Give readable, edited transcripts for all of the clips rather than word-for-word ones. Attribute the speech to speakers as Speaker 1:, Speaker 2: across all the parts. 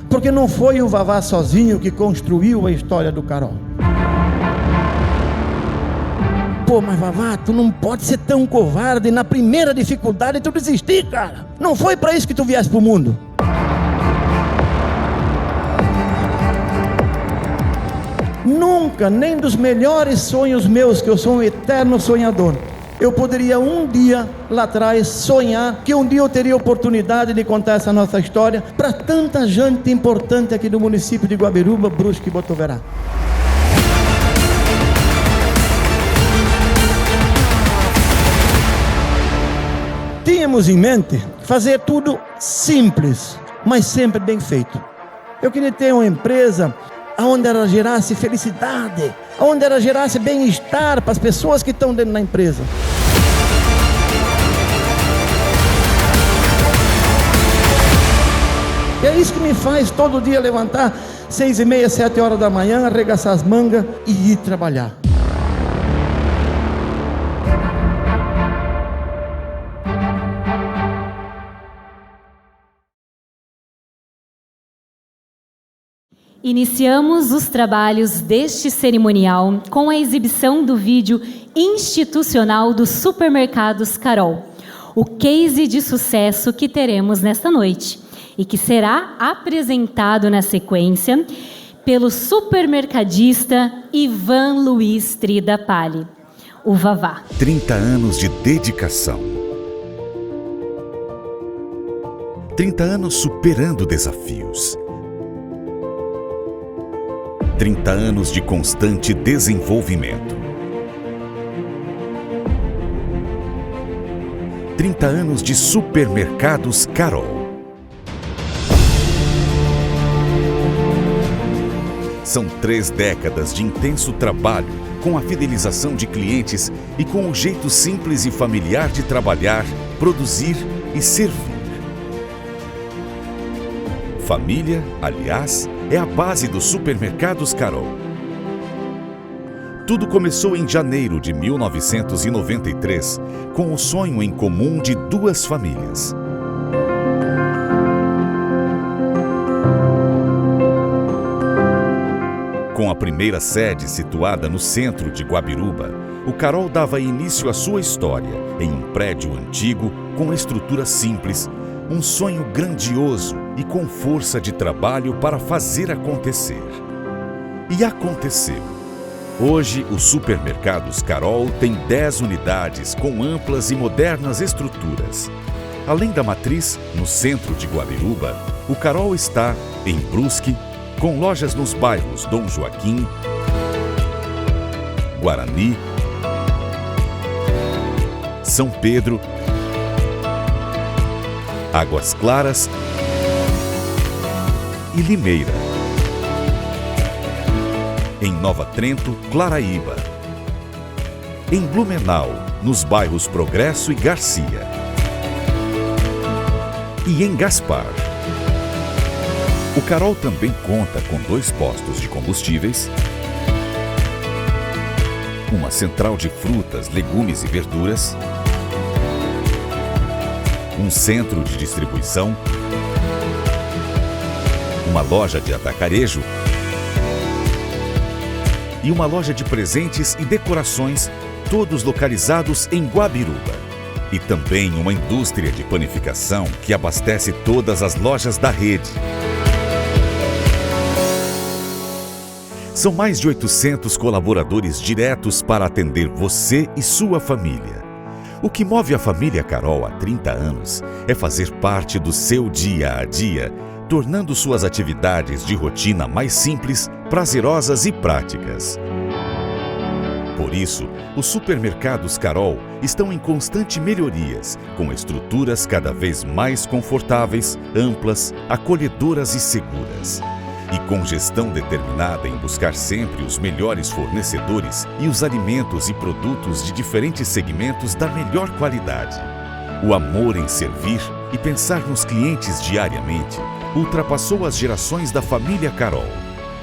Speaker 1: porque não foi o Vavá sozinho que construiu a história do Carol. Pô, mas Vavá, tu não pode ser tão covarde, na primeira dificuldade tu desistir, cara. Não foi para isso que tu viesse pro mundo. Nunca, nem dos melhores sonhos meus, que eu sou um eterno sonhador, eu poderia um dia lá atrás sonhar que um dia eu teria a oportunidade de contar essa nossa história para tanta gente importante aqui do município de Guabiruba, Brusque e Botuverá. Tínhamos em mente fazer tudo simples, mas sempre bem feito. Eu queria ter uma empresa onde ela gerasse felicidade, onde ela gerasse bem-estar para as pessoas que estão dentro da empresa. E é isso que me faz todo dia levantar 6h30, 7 horas da manhã, arregaçar as mangas e ir trabalhar.
Speaker 2: Iniciamos os trabalhos deste cerimonial com a exibição do vídeo institucional dos Supermercados Carol, o case de sucesso que teremos nesta noite e que será apresentado na sequência pelo supermercadista Ivan Luiz Trida Pali, o Vavá.
Speaker 3: 30 anos de dedicação. 30 anos superando desafios. 30 anos de constante desenvolvimento. 30 anos de Supermercados Carol. São 3 décadas de intenso trabalho com a fidelização de clientes e com o jeito simples e familiar de trabalhar, produzir e servir. Família, aliás, é a base dos Supermercados Carol. Tudo começou em janeiro de 1993, com o sonho em comum de 2 famílias. Com a primeira sede situada no centro de Guabiruba, o Carol dava início à sua história em um prédio antigo com estrutura simples, um sonho grandioso e com força de trabalho para fazer acontecer. E aconteceu. Hoje, os Supermercados Carol tem 10 unidades com amplas e modernas estruturas. Além da matriz, no centro de Guabiruba, o Carol está em Brusque, com lojas nos bairros Dom Joaquim, Guarani, São Pedro, Águas Claras e Limeira. Em Nova Trento, Claraíba. Em Blumenau, nos bairros Progresso e Garcia. E em Gaspar. O Carol também conta com 2 postos de combustíveis, uma central de frutas, legumes e verduras, um centro de distribuição, uma loja de atacarejo e uma loja de presentes e decorações, todos localizados em Guabiruba. E também uma indústria de panificação que abastece todas as lojas da rede. São mais de 800 colaboradores diretos para atender você e sua família. O que move a família Carol há 30 anos é fazer parte do seu dia a dia, tornando suas atividades de rotina mais simples, prazerosas e práticas. Por isso, os Supermercados Carol estão em constante melhorias, com estruturas cada vez mais confortáveis, amplas, acolhedoras e seguras. E com gestão determinada em buscar sempre os melhores fornecedores e os alimentos e produtos de diferentes segmentos da melhor qualidade. O amor em servir e pensar nos clientes diariamente ultrapassou as gerações da família Carol.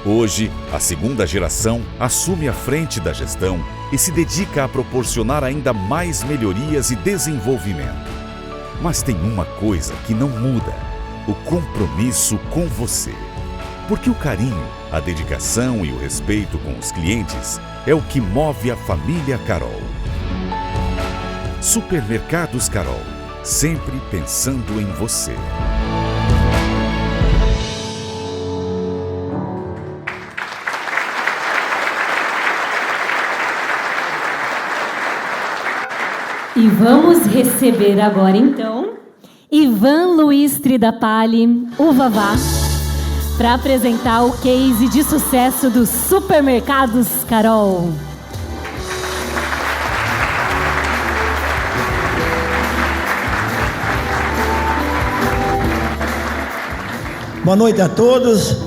Speaker 3: Hoje, a segunda geração assume a frente da gestão e se dedica a proporcionar ainda mais melhorias e desenvolvimento. Mas tem uma coisa que não muda: o compromisso com você. Porque o carinho, a dedicação e o respeito com os clientes é o que move a família Carol. Supermercados Carol, sempre pensando em você.
Speaker 2: E vamos receber agora, então, Ivan Luiz Tridapalli, o Vavá, para apresentar o case de sucesso dos Supermercados Carol.
Speaker 1: Boa noite a todos.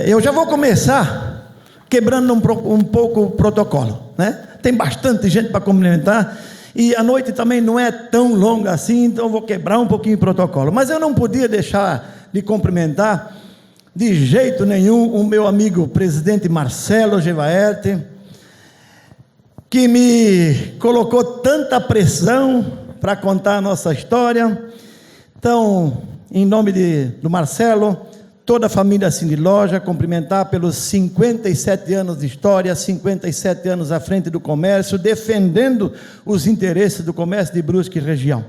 Speaker 1: Eu já vou começar quebrando um pouco o protocolo, né? Tem bastante gente para cumprimentar e a noite também não é tão longa assim, então eu vou quebrar um pouquinho o protocolo. Mas eu não podia deixar de cumprimentar de jeito nenhum o meu amigo presidente Marcelo Gevaerte, que me colocou tanta pressão para contar a nossa história. Então, em nome do Marcelo, toda a família Cine Loja, cumprimentar pelos 57 anos de história, 57 anos à frente do comércio, defendendo os interesses do comércio de Brusque e região.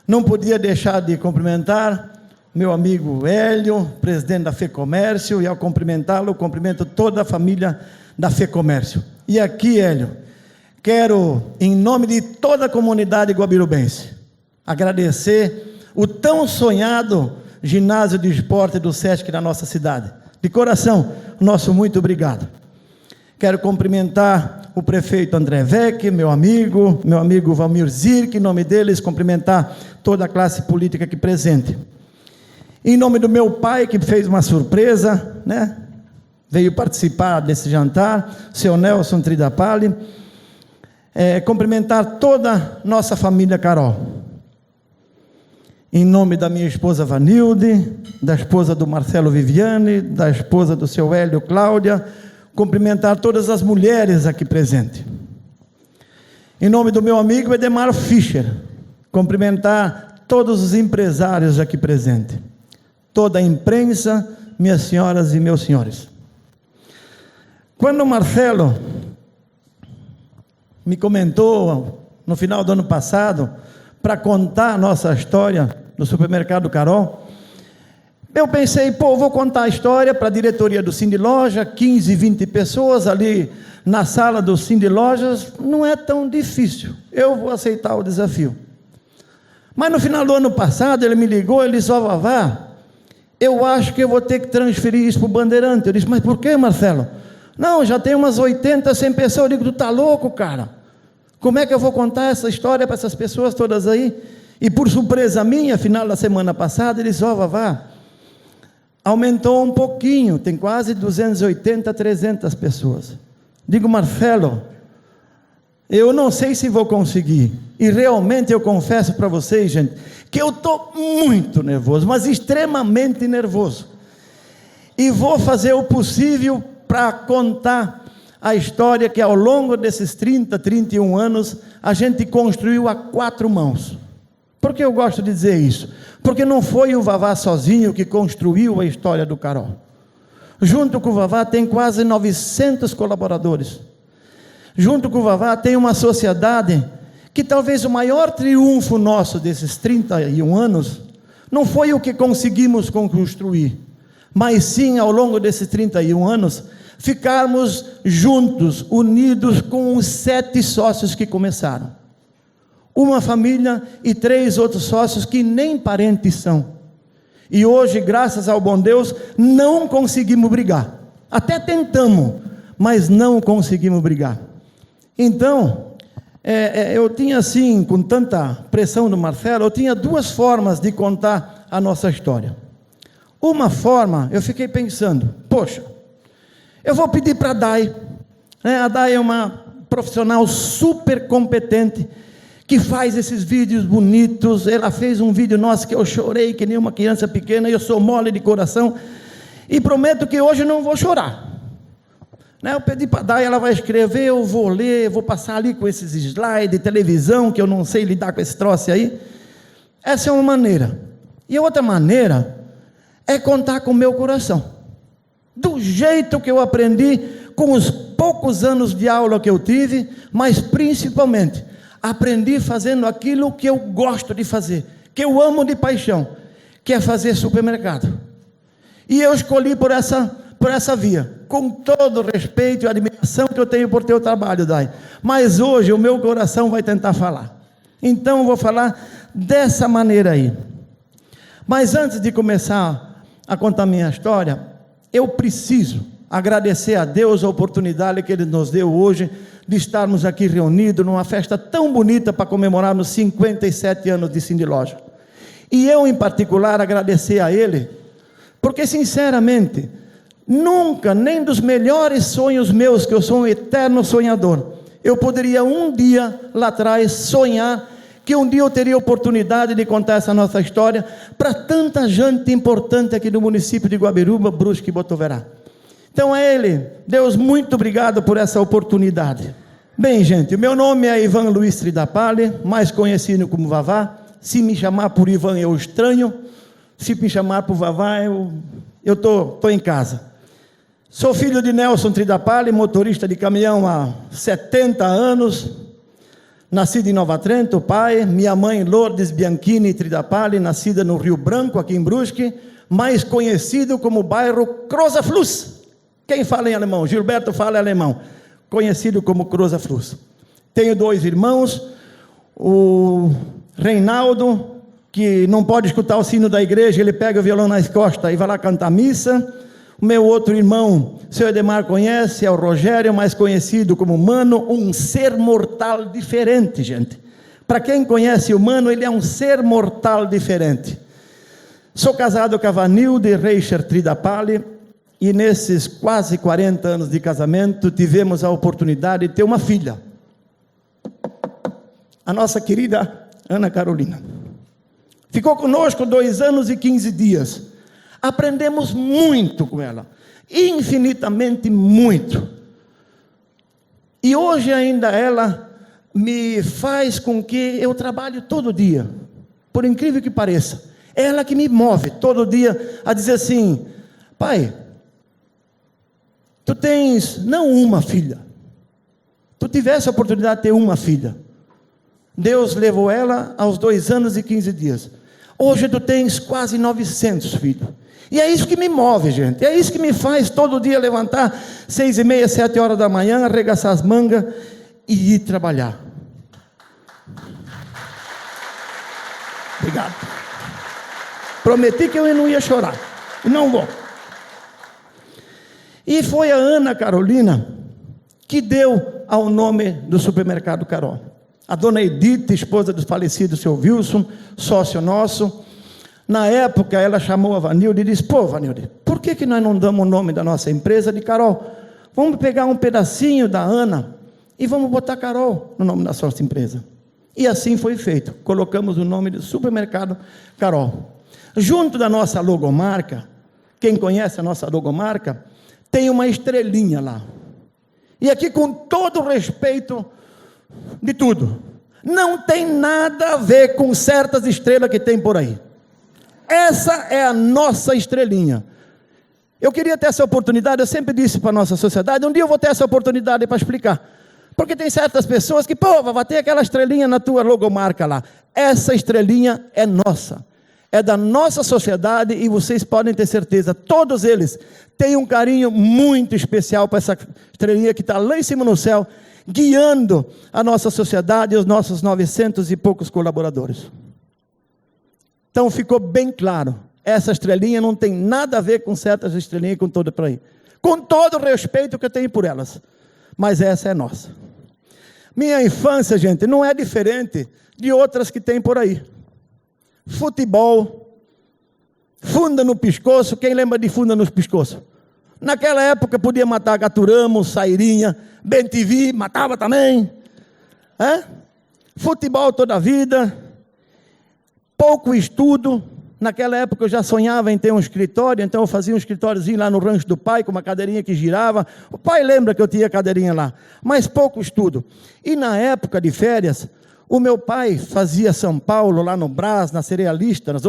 Speaker 1: Não podia deixar de cumprimentar meu amigo Hélio, presidente da FEComércio, e ao cumprimentá-lo, cumprimento toda a família da FEComércio. E aqui, Hélio, quero, em nome de toda a comunidade guabirubense, agradecer o tão sonhado ginásio de esporte do SESC na nossa cidade. De coração, nosso muito obrigado. Quero cumprimentar o prefeito André Vec, meu amigo Valmir Zirk, em nome deles, cumprimentar toda a classe política aqui presente. Em nome do meu pai, que fez uma surpresa, né? Veio participar desse jantar, seu Nelson Tridapalli, cumprimentar toda a nossa família Carol. Em nome da minha esposa Vanilde, da esposa do Marcelo Viviane, da esposa do seu Hélio Cláudia, cumprimentar todas as mulheres aqui presentes. Em nome do meu amigo Edemar Fischer, cumprimentar todos os empresários aqui presentes, toda a imprensa, minhas senhoras e meus senhores. Quando o Marcelo me comentou, no final do ano passado, para contar a nossa história no Supermercado Carol, eu pensei, vou contar a história para a diretoria do Cine Loja, 15, 20 pessoas ali na sala do Cine Lojas, não é tão difícil, eu vou aceitar o desafio. Mas no final do ano passado, ele me ligou, ele disse, Vavá, eu acho que eu vou ter que transferir isso para o Bandeirante. Eu disse, mas por que, Marcelo? Não, já tem umas 80, 100 pessoas. Eu digo, tu tá louco, cara? Como é que eu vou contar essa história para essas pessoas todas aí? E por surpresa minha, final da semana passada, ele disse, Vavá, aumentou um pouquinho, tem quase 280, 300 pessoas. Digo, Marcelo, eu não sei se vou conseguir. E realmente eu confesso para vocês, gente, que eu estou muito nervoso, mas extremamente nervoso. E vou fazer o possível para contar a história que ao longo desses 30, 31 anos, a gente construiu a 4 mãos. Por que eu gosto de dizer isso? Porque não foi o Vavá sozinho que construiu a história do Carol. Junto com o Vavá tem quase 900 colaboradores. Junto com o Vavá tem uma sociedade que talvez o maior triunfo nosso desses 31 anos não foi o que conseguimos construir, mas sim ao longo desses 31 anos ficarmos juntos, unidos com os 7 sócios que começaram. Uma família e 3 outros sócios que nem parentes são. E hoje, graças ao bom Deus, não conseguimos brigar. Até tentamos, mas não conseguimos brigar. Então, eu tinha assim, com tanta pressão do Marcelo, eu tinha 2 formas de contar a nossa história. Uma forma, eu fiquei pensando, poxa, eu vou pedir para a Dai. A Dai é uma profissional super competente, que faz esses vídeos bonitos. Ela fez um vídeo nosso que eu chorei que nem uma criança pequena, e eu sou mole de coração, e prometo que hoje não vou chorar. Eu pedi para a Dai, ela vai escrever, eu vou ler, vou passar ali com esses slides, televisão, que eu não sei lidar com esse troço aí. Essa é uma maneira. E a outra maneira é contar com o meu coração, do jeito que eu aprendi, com os poucos anos de aula que eu tive, mas principalmente, aprendi fazendo aquilo que eu gosto de fazer, que eu amo de paixão, que é fazer supermercado. E eu escolhi por essa via, com todo o respeito e admiração que eu tenho por teu trabalho, Dai. Mas hoje o meu coração vai tentar falar. Então eu vou falar dessa maneira aí. Mas antes de começar a contar minha história, eu preciso agradecer a Deus a oportunidade que Ele nos deu hoje de estarmos aqui reunidos numa festa tão bonita para comemorarmos 57 anos de Cindy Loja. E eu, em particular, agradecer a Ele, porque sinceramente, nunca, nem dos melhores sonhos meus, que eu sou um eterno sonhador, eu poderia um dia lá atrás sonhar que um dia eu teria oportunidade de contar essa nossa história para tanta gente importante aqui no município de Guabiruba, Brusque e Botoverá. Então é Ele, Deus, muito obrigado por essa oportunidade. Bem, gente, o meu nome é Ivan Luiz Tridapali, mais conhecido como Vavá. Se me chamar por Ivan eu estranho, se me chamar por Vavá eu tô em casa. Sou filho de Nelson Tridapali, motorista de caminhão há 70 anos, nascido em Nova Trento, pai. Minha mãe Lourdes Bianchini Tridapali, nascida no Rio Branco, aqui em Brusque, mais conhecido como bairro Croza Flus. Quem fala em alemão? Gilberto fala em alemão, conhecido como Croza Flus. Tenho 2 irmãos, o Reinaldo, que não pode escutar o sino da igreja, ele pega o violão nas costas e vai lá cantar missa. O meu outro irmão, o seu Edemar conhece, é o Rogério, mais conhecido como Mano, um ser mortal diferente, gente. Para quem conhece o Mano, ele é um ser mortal diferente. Sou casado com a Vanilde Reicher Tridapali, e nesses quase 40 anos de casamento, tivemos a oportunidade de ter uma filha, a nossa querida Ana Carolina. Ficou conosco 2 anos e 15 dias. Aprendemos muito com ela, infinitamente muito. E hoje ainda ela me faz com que eu trabalhe todo dia, por incrível que pareça. É ela que me move todo dia a dizer assim: pai, tu tens não uma filha, tu tivesse a oportunidade de ter uma filha. Deus levou ela aos 2 anos e 15 dias. Hoje tu tens quase 900 filhos. E é isso que me move, gente. É isso que me faz todo dia levantar 6h30, 7 horas da manhã, arregaçar as mangas e ir trabalhar. Obrigado. Prometi que eu não ia chorar. Não vou. E foi a Ana Carolina que deu ao nome do supermercado Carol. A dona Edith, esposa do falecido seu Wilson, sócio nosso, na época ela chamou a Vanilde e disse: pô, Vanilde, por que nós não damos o nome da nossa empresa de Carol? Vamos pegar um pedacinho da Ana e vamos botar Carol no nome da nossa empresa. E assim foi feito, colocamos o nome do supermercado Carol. Junto da nossa logomarca, quem conhece a nossa logomarca, tem uma estrelinha lá. E aqui, com todo o respeito de tudo, não tem nada a ver com certas estrelas que tem por aí. Essa é a nossa estrelinha. Eu queria ter essa oportunidade, eu sempre disse para a nossa sociedade, um dia eu vou ter essa oportunidade para explicar. Porque tem certas pessoas que, pô, vai ter aquela estrelinha na tua logomarca lá. Essa estrelinha é nossa. É da nossa sociedade e vocês podem ter certeza, todos eles têm um carinho muito especial para essa estrelinha que está lá em cima no céu, guiando a nossa sociedade e os nossos 900 e poucos colaboradores. Então ficou bem claro, essa estrelinha não tem nada a ver com certas estrelinhas com toda por aí. Com todo o respeito que eu tenho por elas, mas essa é nossa. Minha infância, gente, não é diferente de outras que tem por aí. Futebol, funda no pescoço. Quem lembra de funda no pescoço? Naquela época podia matar gaturamo, sairinha, bem-TV, matava também. Futebol toda a vida, pouco estudo. Naquela época eu já sonhava em ter um escritório, então eu fazia um escritóriozinho lá no rancho do pai, com uma cadeirinha que girava. O pai lembra que eu tinha cadeirinha lá, mas pouco estudo. E na época de férias, O meu pai fazia São Paulo, lá no Brás, na Cerealista, na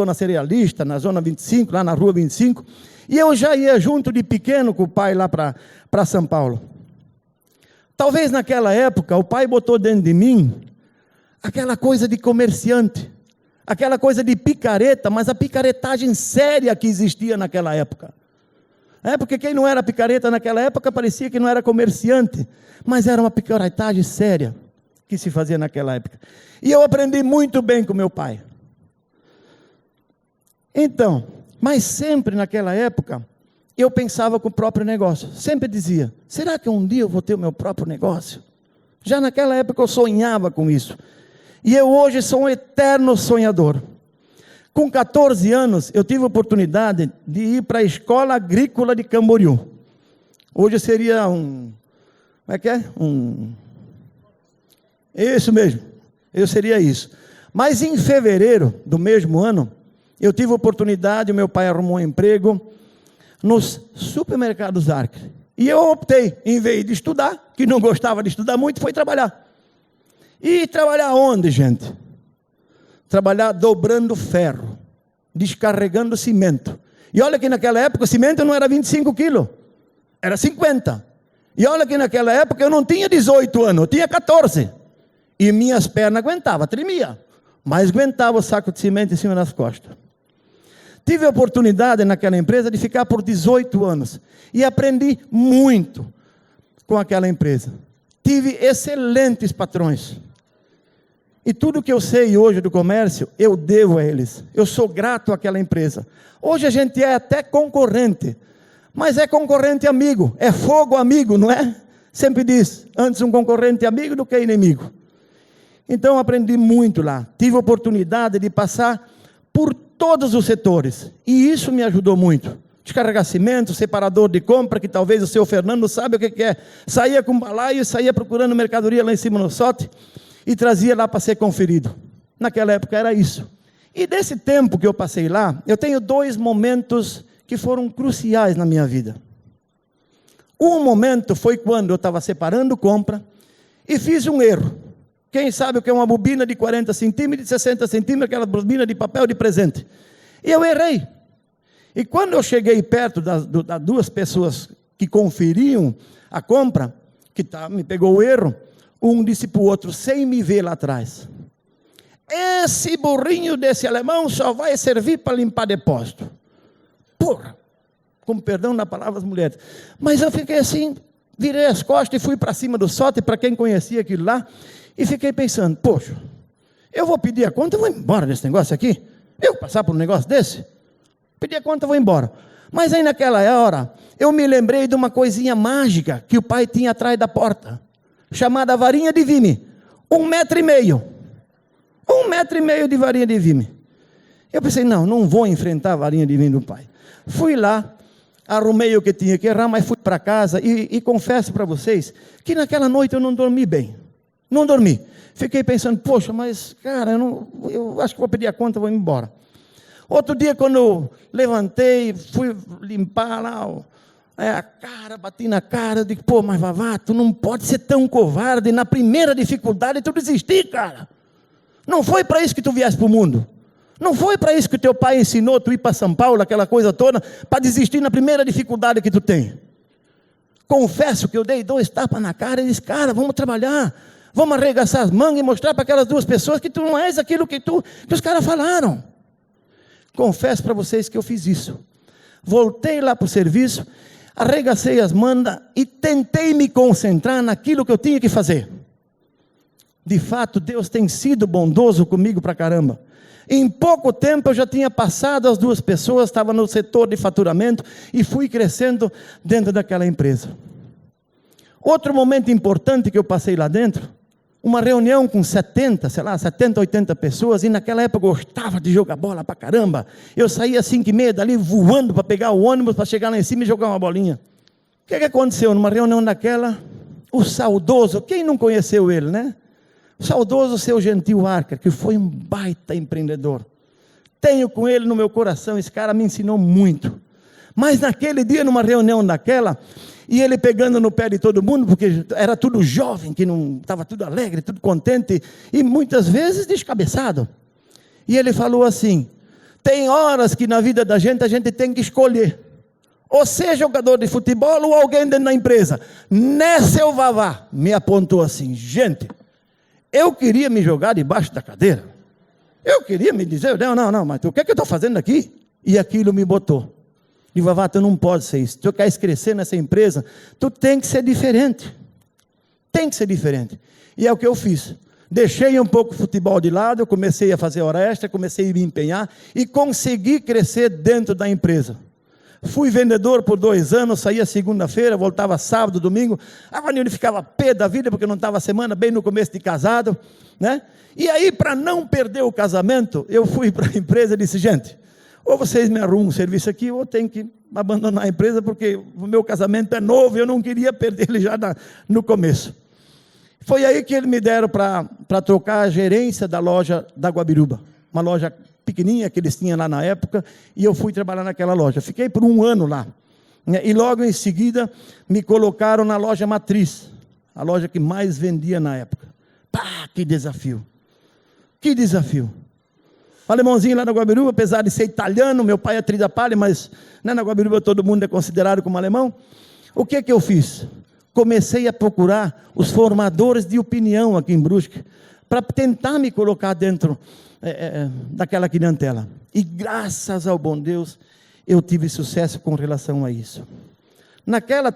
Speaker 1: Zona 25, lá na Rua 25, e eu já ia junto de pequeno com o pai lá para São Paulo. Talvez naquela época o pai botou dentro de mim aquela coisa de comerciante, aquela coisa de picareta, mas a picaretagem séria que existia naquela época. Porque quem não era picareta naquela época parecia que não era comerciante, mas era uma picaretagem séria que se fazia naquela época. E eu aprendi muito bem com meu pai. Então, mas sempre naquela época, eu pensava com o próprio negócio. Sempre dizia, será que um dia eu vou ter o meu próprio negócio? Já naquela época eu sonhava com isso. E eu hoje sou um eterno sonhador. Com 14 anos, eu tive a oportunidade de ir para a Escola Agrícola de Camboriú. Hoje seria como é que é? Isso mesmo, eu seria isso. Mas em fevereiro do mesmo ano, eu tive a oportunidade, o meu pai arrumou um emprego nos supermercados Arca. E eu optei, em vez de estudar, que não gostava de estudar muito, foi trabalhar. E trabalhar onde, gente? Trabalhar dobrando ferro, descarregando cimento. E olha que naquela época o cimento não era 25 quilos, era 50. E olha que naquela época eu não tinha 18 anos, eu tinha 14. E minhas pernas aguentavam, tremia, mas aguentava o saco de cimento em cima das costas. Tive a oportunidade naquela empresa de ficar por 18 anos. E aprendi muito com aquela empresa. Tive excelentes patrões. E tudo que eu sei hoje do comércio, eu devo a eles. Eu sou grato àquela empresa. Hoje a gente é até concorrente. Mas é concorrente amigo. É fogo amigo, não é? Sempre diz, antes um concorrente amigo do que inimigo. Então aprendi muito lá. Tive a oportunidade de passar por todos os setores. E isso me ajudou muito. Descarregar cimento, separador de compra, que talvez o seu Fernando sabe o que é. Saía com balaio, saía procurando mercadoria lá em cima no sote e trazia lá para ser conferido. Naquela época era isso. E desse tempo que eu passei lá, eu tenho 2 momentos que foram cruciais na minha vida. Um momento foi quando eu estava separando compra e fiz um erro. Quem sabe o que é uma bobina de 40 centímetros, de 60 centímetros, aquela bobina de papel de presente. E eu errei. E quando eu cheguei perto das 2 pessoas que conferiam a compra, me pegou o erro, um disse para o outro, sem me ver lá atrás, esse burrinho desse alemão só vai servir para limpar depósito. Porra! Com perdão da palavra, as mulheres. Mas eu fiquei assim, virei as costas e fui para cima do sote, para quem conhecia aquilo lá, e fiquei pensando, poxa, eu vou pedir a conta, eu vou embora desse negócio aqui? Eu passar por um negócio desse? Pedir a conta, eu vou embora. Mas aí naquela hora, eu me lembrei de uma coisinha mágica que o pai tinha atrás da porta, chamada varinha de vime, 1,5 metro. 1,5 metro de varinha de vime. Eu pensei, não vou enfrentar a varinha de vime do pai. Fui lá, arrumei o que tinha que errar, mas fui para casa e confesso para vocês que naquela noite eu não dormi bem. Não dormi. Fiquei pensando, poxa, mas cara, eu acho que vou pedir a conta, vou embora. Outro dia, quando eu levantei, fui limpar lá a cara, bati na cara, digo, pô, mas Vavá, tu não pode ser tão covarde, na primeira dificuldade tu desistir, cara. Não foi para isso que tu vieste para o mundo. Não foi para isso que o teu pai ensinou tu ir para São Paulo, aquela coisa toda, para desistir na primeira dificuldade que tu tem. Confesso que eu dei 2 tapas na cara e disse, cara, vamos trabalhar, vamos arregaçar as mangas e mostrar para aquelas 2 pessoas que tu não és aquilo que os caras falaram. Confesso para vocês que eu fiz isso. Voltei lá para o serviço, arregacei as mangas e tentei me concentrar naquilo que eu tinha que fazer. De fato, Deus tem sido bondoso comigo para caramba. Em pouco tempo eu já tinha passado as 2 pessoas, estava no setor de faturamento e fui crescendo dentro daquela empresa. Outro momento importante que eu passei lá dentro, uma reunião com 70, 80 pessoas, e naquela época eu gostava de jogar bola para caramba. Eu saía às 5h30 dali voando para pegar o ônibus, para chegar lá em cima e jogar uma bolinha. O que aconteceu numa reunião daquela? O saudoso, quem não conheceu ele, né? O saudoso seu Gentil Arca, que foi um baita empreendedor. Tenho com ele no meu coração, esse cara me ensinou muito. Mas naquele dia, numa reunião daquela, e ele pegando no pé de todo mundo, porque era tudo jovem, que não estava tudo alegre, tudo contente, e muitas vezes descabeçado. E ele falou assim: tem horas que na vida da gente a gente tem que escolher, ou seja jogador de futebol ou alguém dentro da empresa. Nessa o Vavá me apontou assim: gente, eu queria me jogar debaixo da cadeira, eu queria me dizer, não, mas o que é que eu estou fazendo aqui? E aquilo me botou. E Vavá, tu não pode ser isso. Tu queres crescer nessa empresa, tu tem que ser diferente. Tem que ser diferente. E é o que eu fiz. Deixei um pouco o futebol de lado, eu comecei a fazer hora extra, comecei a me empenhar e consegui crescer dentro da empresa. Fui vendedor por 2 anos, saía segunda-feira, voltava sábado, domingo. A Vanilde ficava pé da vida porque não estava semana, bem no começo de casado, né? E aí, para não perder o casamento, eu fui para a empresa e disse: gente, ou vocês me arrumam um serviço aqui, ou eu tenho que abandonar a empresa, porque o meu casamento é novo e eu não queria perder ele já no começo. Foi aí que eles me deram para trocar a gerência da loja da Guabiruba, uma loja pequenininha que eles tinham lá na época, e eu fui trabalhar naquela loja. Fiquei por 1 ano lá, e logo em seguida me colocaram na loja matriz, a loja que mais vendia na época. Pá, que desafio! Que desafio! O alemãozinho lá na Guabiruba, apesar de ser italiano, meu pai é tridapalha, mas né, na Guabiruba todo mundo é considerado como alemão. O que eu fiz? Comecei a procurar os formadores de opinião aqui em Brusque, para tentar me colocar dentro daquela clientela. E graças ao bom Deus, eu tive sucesso com relação a isso. Naquela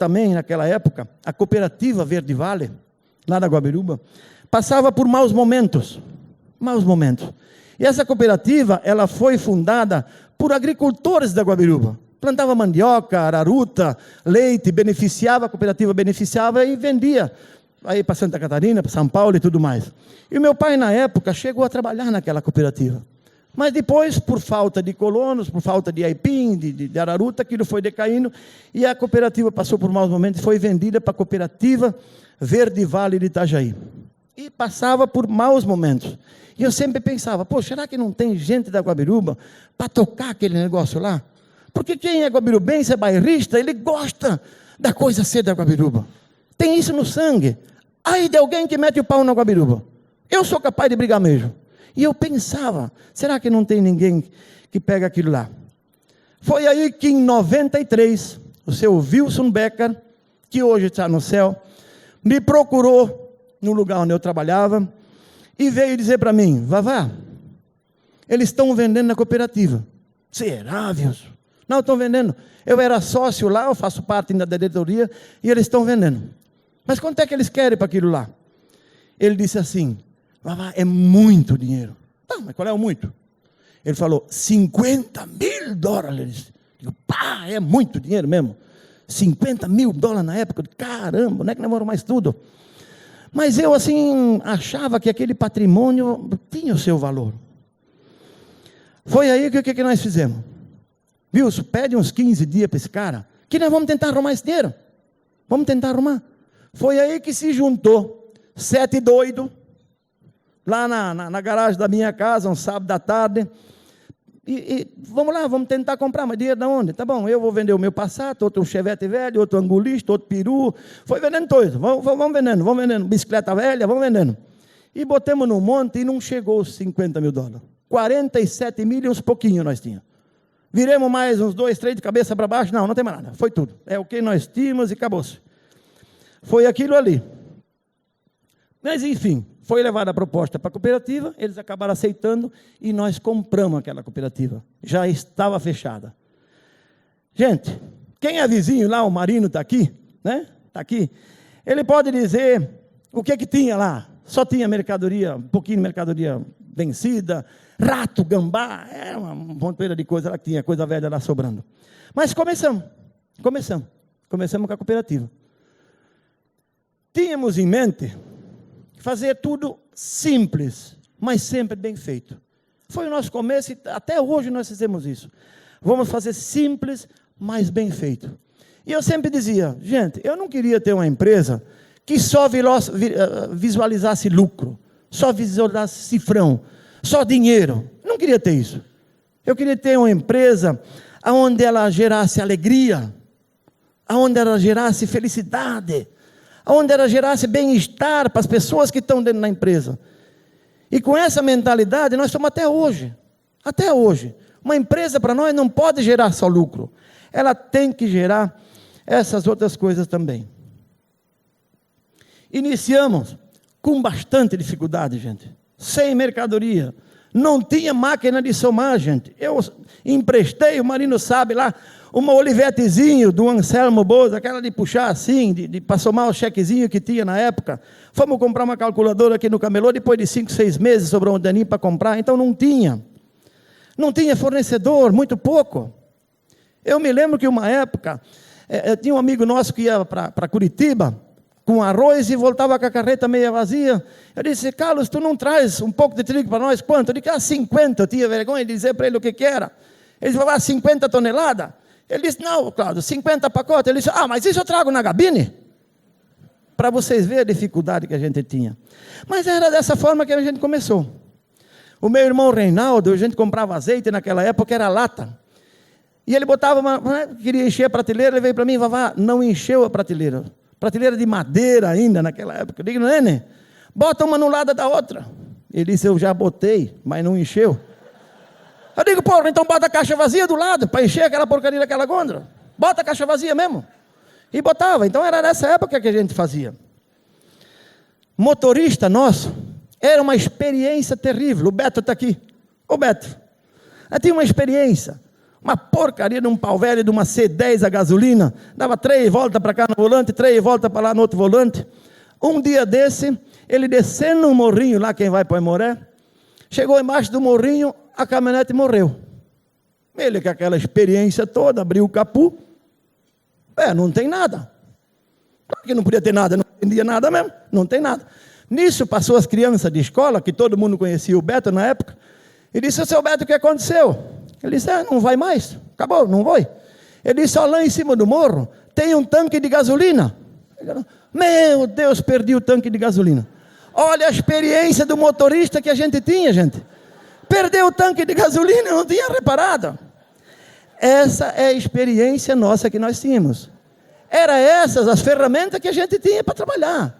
Speaker 1: época, a cooperativa Verde Vale, lá na Guabiruba, passava por maus momentos. E essa cooperativa, ela foi fundada por agricultores da Guabiruba. Plantava mandioca, araruta, leite, a cooperativa beneficiava e vendia aí para Santa Catarina, para São Paulo e tudo mais. E o meu pai, na época, chegou a trabalhar naquela cooperativa. Mas depois, por falta de colonos, por falta de aipim, de araruta, aquilo foi decaindo, e a cooperativa passou por maus momentos e foi vendida para a cooperativa Verde Vale de Itajaí. E passava por maus momentos. E eu sempre pensava: pô, será que não tem gente da Guabiruba para tocar aquele negócio lá? Porque quem é guabirubense, é bairrista, ele gosta da coisa ser da Guabiruba. Tem isso no sangue. Aí de alguém que mete o pau na Guabiruba. Eu sou capaz de brigar mesmo. E eu pensava: será que não tem ninguém que pega aquilo lá? Foi aí que em 93, o seu Wilson Becker, que hoje está no céu, me procurou no lugar onde eu trabalhava, e veio dizer para mim: Vavá, eles estão vendendo na cooperativa. Será, Wilson? Não, estão vendendo. Eu era sócio lá, eu faço parte da diretoria, e eles estão vendendo. Mas quanto é que eles querem para aquilo lá? Ele disse assim: Vavá, é muito dinheiro. Tá, mas qual é o muito? Ele falou: $50 mil. Digo: pá, é muito dinheiro mesmo. $50 mil na época. Caramba, não é que demorou mais tudo. Mas eu assim achava que aquele patrimônio tinha o seu valor. Foi aí que o que nós fizemos? Wilson, pede uns 15 dias para esse cara, que nós vamos tentar arrumar esse dinheiro. Vamos tentar arrumar. Foi aí que se juntou 7 doidos, lá na garagem da minha casa, um sábado à tarde, e vamos lá, vamos tentar comprar, mas dinheiro de onde? Tá bom, eu vou vender o meu Passat, outro um Chevette velho, outro angulista, outro peru, foi vendendo coisa, vamos vendendo, bicicleta velha, vamos vendendo. E botamos no monte e não chegou os $50 mil. 47 mil e uns pouquinho nós tínhamos. Viremos mais uns 2, 3 de cabeça para baixo, não tem mais nada, foi tudo. É o que nós tínhamos e acabou-se. Foi aquilo ali. Mas enfim, foi levada a proposta para a cooperativa, eles acabaram aceitando e nós compramos aquela cooperativa. Já estava fechada. Gente, quem é vizinho lá, o Marino está aqui, né? Está aqui. Ele pode dizer o que tinha lá. Só tinha mercadoria, um pouquinho de mercadoria vencida, rato, gambá, era uma montoeira de coisa lá que tinha, coisa velha lá sobrando. Mas começamos com a cooperativa. Tínhamos em mente fazer tudo simples, mas sempre bem feito. Foi o nosso começo e até hoje nós fizemos isso. Vamos fazer simples, mas bem feito. E eu sempre dizia: gente, eu não queria ter uma empresa que só visualizasse lucro, só visualizasse cifrão, só dinheiro. Não queria ter isso. Eu queria ter uma empresa aonde ela gerasse alegria, aonde ela gerasse felicidade, aonde ela gerasse bem-estar para as pessoas que estão dentro da empresa. E com essa mentalidade nós estamos até hoje. Até hoje. Uma empresa para nós não pode gerar só lucro. Ela tem que gerar essas outras coisas também. Iniciamos com bastante dificuldade, gente. Sem mercadoria. Não tinha máquina de somar, gente. Eu emprestei, o Marino sabe lá, uma olivetezinho do Anselmo Boza, aquela de puxar assim, para somar o chequezinho que tinha na época. Fomos comprar uma calculadora aqui no camelô, depois de 5, 6 meses sobrou um daninho para comprar, então não tinha. Não tinha fornecedor, muito pouco. Eu me lembro que uma época, tinha um amigo nosso que ia para Curitiba, com arroz e voltava com a carreta meia vazia. Eu disse, Carlos, tu não traz um pouco de trigo para nós? Quanto? Eu disse, 50. Eu tinha vergonha de dizer para ele o que era. Ele falou, 50 toneladas? Ele disse, não, Cláudio, 50 pacotes. Ele disse, mas isso eu trago na gabine? Para vocês verem a dificuldade que a gente tinha. Mas era dessa forma que a gente começou. O meu irmão Reinaldo, a gente comprava azeite naquela época, era lata. E ele botava, queria encher a prateleira, ele veio para mim, Vavá, não encheu a prateleira. Prateleira de madeira ainda naquela época. Eu digo, Nene, bota uma no lado da outra. Ele disse, eu já botei, mas não encheu. Eu digo, porra, então bota a caixa vazia do lado, para encher aquela porcaria daquela gôndola. Bota a caixa vazia mesmo. E botava. Então era nessa época que a gente fazia. Motorista nosso, era uma experiência terrível. O Beto está aqui. Ô Beto, eu tinha uma experiência. Uma porcaria de um pau velho, de uma C10 a gasolina, dava 3 voltas para cá no volante, 3 voltas para lá no outro volante. Um dia desse, ele descendo um morrinho lá, quem vai para o Aimoré, chegou embaixo do morrinho, a caminhonete morreu. Ele com aquela experiência toda, abriu o capu, não tem nada. Claro que não podia ter nada, não entendia nada mesmo, não tem nada. Nisso passou as crianças de escola, que todo mundo conhecia o Beto na época, e disse, seu Beto, o que aconteceu? Ele disse, não vai mais, acabou, não vai. Ele disse, lá em cima do morro, tem um tanque de gasolina. Meu Deus, perdi o tanque de gasolina. Olha a experiência do motorista que a gente tinha, gente. Perdeu o tanque de gasolina, não tinha reparado. Essa é a experiência nossa que nós tínhamos. Eram essas as ferramentas que a gente tinha para trabalhar.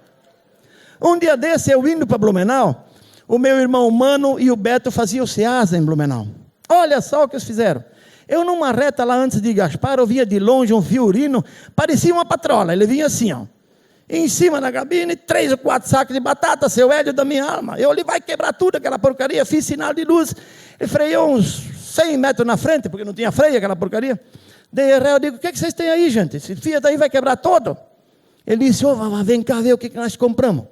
Speaker 1: Um dia desse, eu indo para Blumenau, o meu irmão Mano e o Beto faziam o SEASA em Blumenau. Olha só o que eles fizeram. Eu numa reta lá antes de Gaspar, eu via de longe um Fiorino, parecia uma patrola, ele vinha assim, ó. Em cima da cabine, 3 ou 4 sacos de batata, seu Hélio da minha alma. Ele vai quebrar tudo, aquela porcaria, fiz sinal de luz. Ele freou uns 100 metros na frente, porque não tinha freio, aquela porcaria. Dei ré, eu digo, o que vocês têm aí, gente? Esse Fiat aí vai quebrar todo. Ele disse, vem cá ver o que nós compramos.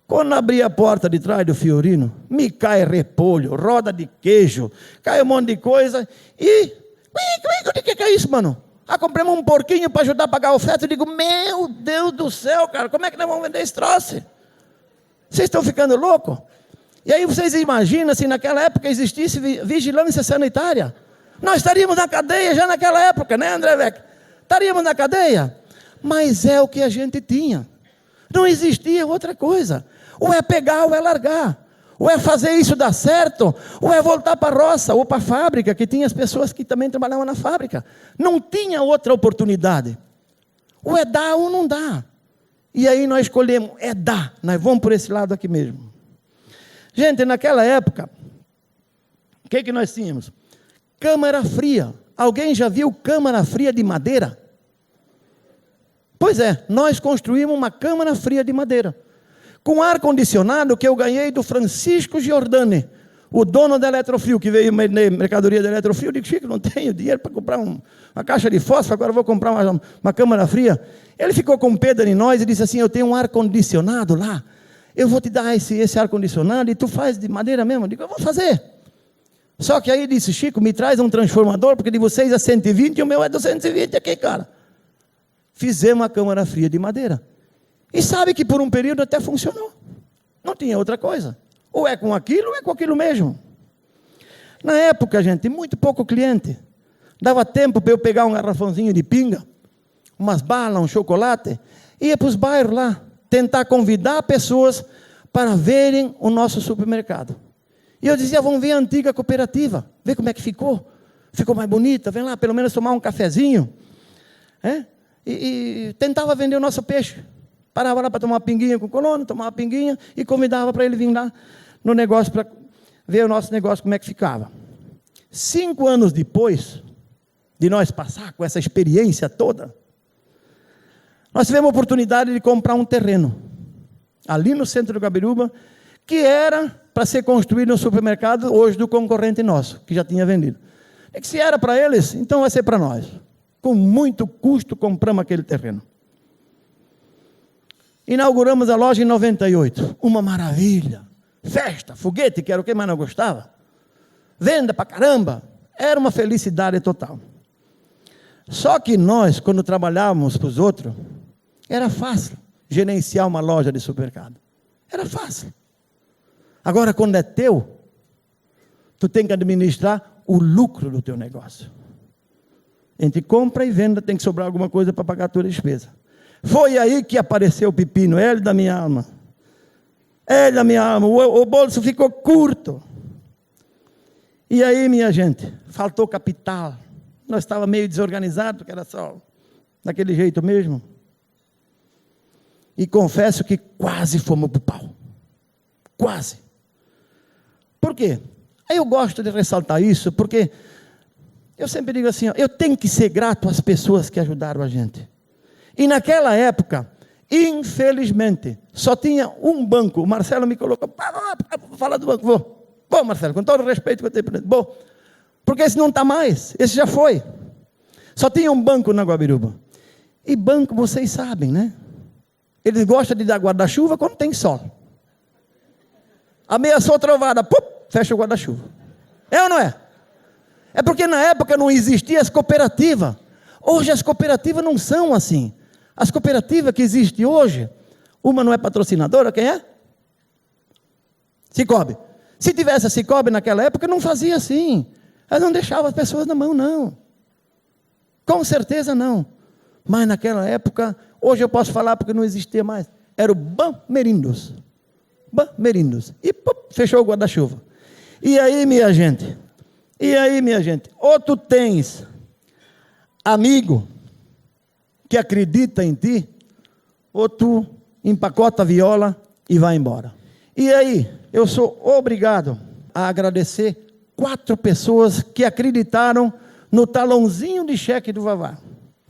Speaker 1: Quando abri a porta de trás do Fiorino, me cai repolho, roda de queijo, cai um monte de coisa, e... O que é isso, mano? Compramos um porquinho para ajudar a pagar o frete. Eu digo, meu Deus do céu, cara, como é que nós vamos vender esse troço? Vocês estão ficando loucos? E aí vocês imaginam se naquela época existisse vigilância sanitária? Nós estaríamos na cadeia já naquela época, né, André Beck? Estaríamos na cadeia. Mas é o que a gente tinha. Não existia outra coisa. Ou é pegar ou é largar. Ou é fazer isso dar certo, ou é voltar para a roça, ou para a fábrica, que tinha as pessoas que também trabalhavam na fábrica. Não tinha outra oportunidade. Ou é dar ou não dá. E aí nós escolhemos, é dar. Nós vamos por esse lado aqui mesmo. Gente, naquela época, o que nós tínhamos? Câmara fria. Alguém já viu câmara fria de madeira? Pois é, nós construímos uma câmara fria de madeira. Com ar-condicionado que eu ganhei do Francisco Giordani, o dono da Eletrofrio, que veio mercadoria da Eletrofrio. Eu digo, Chico, não tenho dinheiro para comprar uma caixa de fósforo, agora vou comprar uma câmara fria. Ele ficou com pedra em nós e disse assim, eu tenho um ar-condicionado lá, eu vou te dar esse ar-condicionado e tu faz de madeira mesmo. Eu digo, eu vou fazer. Só que aí disse, Chico, me traz um transformador, porque de vocês é 120 e o meu é 220 aqui, cara. Fizemos a câmara fria de madeira. E sabe que por um período até funcionou. Não tinha outra coisa. Ou é com aquilo, ou é com aquilo mesmo. Na época, gente, muito pouco cliente. Dava tempo para eu pegar um garrafãozinho de pinga, umas balas, um chocolate, e ia para os bairros lá, tentar convidar pessoas para verem o nosso supermercado. E eu dizia, vamos ver a antiga cooperativa, ver como é que ficou. ficou mais bonita, vem lá, pelo menos tomar um cafezinho. E tentava vender o nosso peixe. Parava lá para tomar uma pinguinha com o colono, tomava uma pinguinha e convidava para ele vir lá no negócio para ver o nosso negócio, como é que ficava. 5 anos depois de nós passar com essa experiência toda, nós tivemos a oportunidade de comprar um terreno, ali no centro do Gabiruba, que era para ser construído um supermercado, hoje do concorrente nosso, que já tinha vendido. E que se era para eles, então vai ser para nós. Com muito custo, compramos aquele terreno. Inauguramos a loja em 98, uma maravilha, festa, foguete, que era o que mais não gostava, venda para caramba, era uma felicidade total. Só que nós, quando trabalhávamos para os outros, era fácil gerenciar uma loja de supermercado, era fácil. Agora, quando é teu, tu tem que administrar o lucro do teu negócio. Entre compra e venda tem que sobrar alguma coisa para pagar a tua despesa. Foi aí que apareceu o pepino, ele da minha alma. Ele da minha alma, o bolso ficou curto. E aí, minha gente, faltou capital. Nós estávamos meio desorganizados, porque era só daquele jeito mesmo. E confesso que quase fomos para o pau. Quase. Por quê? Aí eu gosto de ressaltar isso, porque eu sempre digo assim, eu tenho que ser grato às pessoas que ajudaram a gente. E naquela época, infelizmente, só tinha um banco. O Marcelo me colocou, fala do banco, vou Marcelo, com todo o respeito que eu tenho por dentro, vou, porque esse não está mais, esse já foi. Só tinha um banco na Guabiruba. E banco, vocês sabem, né? Eles gostam de dar guarda-chuva quando tem sol. Ameaçou trovada, fecha o guarda-chuva. É ou não é? É porque na época não existiam as cooperativas. Hoje as cooperativas não são assim. As cooperativas que existem hoje, uma não é patrocinadora, quem é? Cicobi. Se tivesse a Cicobi naquela época, não fazia assim. Ela não deixava as pessoas na mão, não. Com certeza não. Mas naquela época, hoje eu posso falar porque não existia mais. Era o Bamerindos. Bamerindos. E fechou o guarda-chuva. E aí, minha gente? Ou tu tens amigo que acredita em ti, ou tu empacota a viola e vai embora. E aí, eu sou obrigado a agradecer 4 pessoas que acreditaram no talãozinho de cheque do Vavá,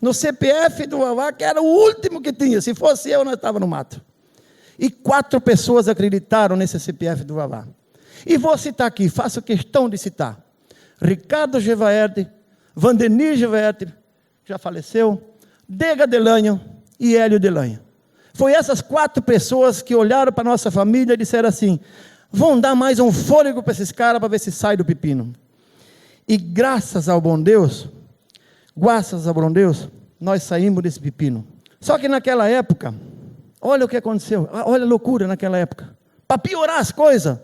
Speaker 1: no CPF do Vavá, que era o último que tinha. Se fosse eu, nós estávamos no mato. E 4 pessoas acreditaram nesse CPF do Vavá. E vou citar aqui, faço questão de citar: Ricardo Gevaerde, Vandenir Gevaerde, já faleceu, Dega Delanho e Hélio Delanho. Foi essas 4 pessoas que olharam para a nossa família e disseram assim: vão dar mais um fôlego para esses caras para ver se sai do pepino. E graças ao bom Deus, nós saímos desse pepino. Só que naquela época, olha o que aconteceu, olha a loucura naquela época. Para piorar as coisas,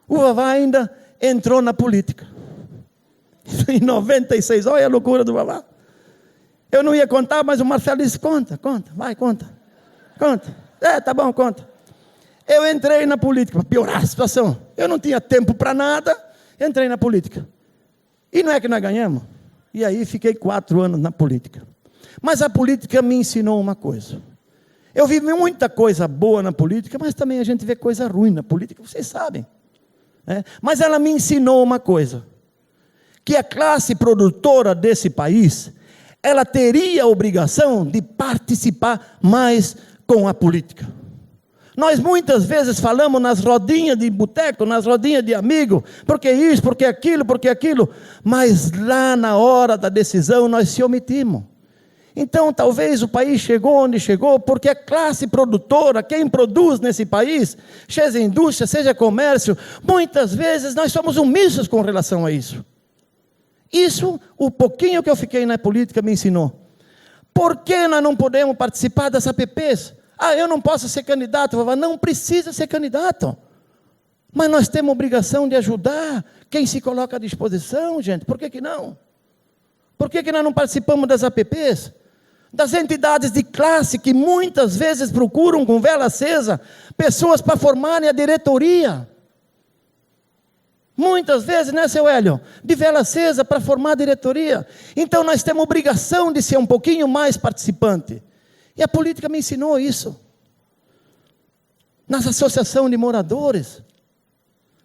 Speaker 1: o Vavá ainda entrou na política. Em 96, olha a loucura do Vavá. Eu não ia contar, mas o Marcelo disse: conta, vai, conta. Tá bom, conta. Eu entrei na política, para piorar a situação. Eu não tinha tempo para nada, entrei na política. E não é que nós ganhamos? E aí fiquei 4 anos na política. Mas a política me ensinou uma coisa. Eu vi muita coisa boa na política, mas também a gente vê coisa ruim na política, vocês sabem. Mas ela me ensinou uma coisa: que a classe produtora desse país, ela teria a obrigação de participar mais com a política. Nós muitas vezes falamos nas rodinhas de boteco, nas rodinhas de amigo, porque isso, porque aquilo, mas lá na hora da decisão nós se omitimos. Então talvez o país chegou onde chegou, porque a classe produtora, quem produz nesse país, seja indústria, seja comércio, muitas vezes nós somos omissos com relação a isso. Isso, o pouquinho que eu fiquei na política me ensinou. Por que nós não podemos participar das APPs? Eu não posso ser candidato. Não precisa ser candidato. Mas nós temos a obrigação de ajudar quem se coloca à disposição, gente. Por que não? Por que nós não participamos das APPs? Das entidades de classe que muitas vezes procuram com vela acesa pessoas para formarem a diretoria. Muitas vezes, né, seu Hélio? De vela acesa para formar a diretoria. Então nós temos obrigação de ser um pouquinho mais participante. E a política me ensinou isso. Nas associações de moradores,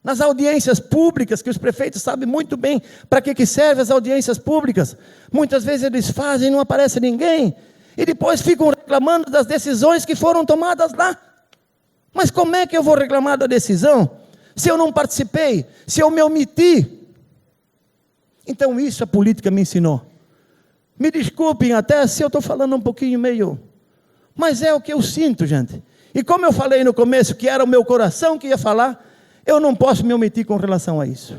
Speaker 1: nas audiências públicas, que os prefeitos sabem muito bem para que servem as audiências públicas. Muitas vezes eles fazem e não aparece ninguém. E depois ficam reclamando das decisões que foram tomadas lá. Mas como é que eu vou reclamar da decisão se eu não participei, se eu me omiti? Então isso a política me ensinou. Me desculpem até se eu estou falando um pouquinho meio, mas é o que eu sinto, gente. E como eu falei no começo, que era o meu coração que ia falar, eu não posso me omitir com relação a isso.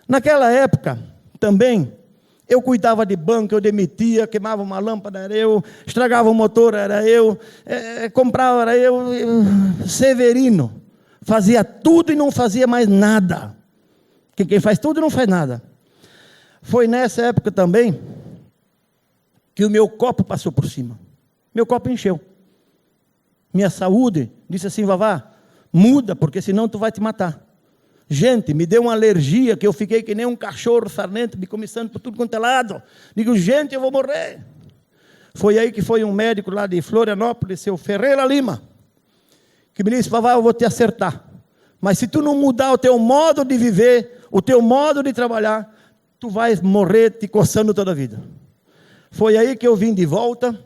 Speaker 1: Naquela época, também, eu cuidava de banco, eu demitia, queimava uma lâmpada, era eu, estragava o motor, era eu, comprava, era eu, Severino. Fazia tudo e não fazia mais nada. Quem faz tudo não faz nada. Foi nessa época também que o meu copo passou por cima. Meu copo encheu. Minha saúde disse assim: Vavá, muda, porque senão tu vai te matar. Gente, me deu uma alergia que eu fiquei que nem um cachorro sarnento, me começando por tudo quanto é lado. Digo, gente, eu vou morrer. Foi aí que foi um médico lá de Florianópolis, seu Ferreira Lima, que me disse: Vavá, eu vou te acertar. Mas se tu não mudar o teu modo de viver, o teu modo de trabalhar, tu vais morrer te coçando toda a vida. Foi aí que eu vim de volta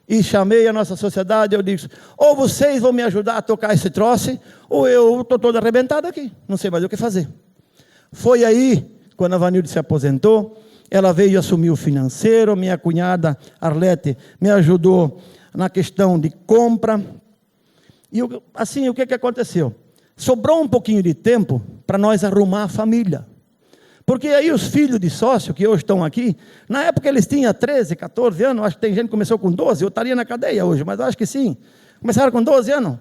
Speaker 1: e chamei a nossa sociedade. Eu disse: ou vocês vão me ajudar a tocar esse troço, ou eu estou todo arrebentado aqui, não sei mais o que fazer. Foi aí, quando a Vanilde se aposentou, ela veio assumir o financeiro, minha cunhada Arlete me ajudou na questão de compra. E assim, o que aconteceu? Sobrou um pouquinho de tempo para nós arrumar a família. Porque aí os filhos de sócio que hoje estão aqui, na época eles tinham 13, 14 anos, acho que tem gente que começou com 12, eu estaria na cadeia hoje, mas eu acho que sim. Começaram com 12 anos.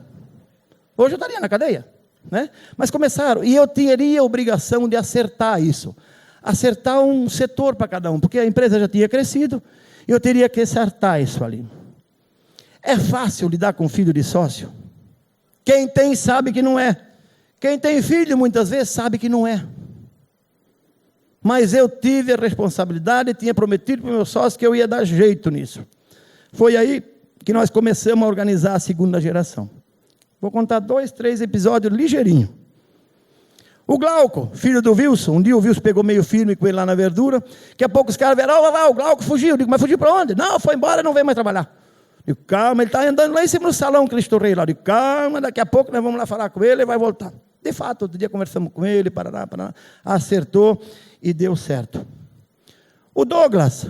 Speaker 1: Hoje eu estaria na cadeia, né? Mas começaram, e eu teria a obrigação de acertar isso. Acertar um setor para cada um, porque a empresa já tinha crescido, e eu teria que acertar isso ali. É fácil lidar com filho de sócio? Quem tem sabe que não é. Quem tem filho muitas vezes sabe que não é. Mas eu tive a responsabilidade, tinha prometido para o meu sócio que eu ia dar jeito nisso. Foi aí que nós começamos a organizar a segunda geração. Vou contar 2, 3 episódios ligeirinho. O Glauco, filho do Wilson, um dia o Wilson pegou meio firme com ele lá na verdura, daqui a pouco os caras vieram: o Glauco fugiu. Eu digo: mas fugiu para onde? Não, foi embora, não veio mais trabalhar. Eu digo: calma, ele está andando lá em cima do salão Cristo Rei lá. Eu digo: calma, daqui a pouco nós vamos lá falar com ele, ele vai voltar. De fato, outro dia conversamos com ele, parará, acertou e deu certo. O Douglas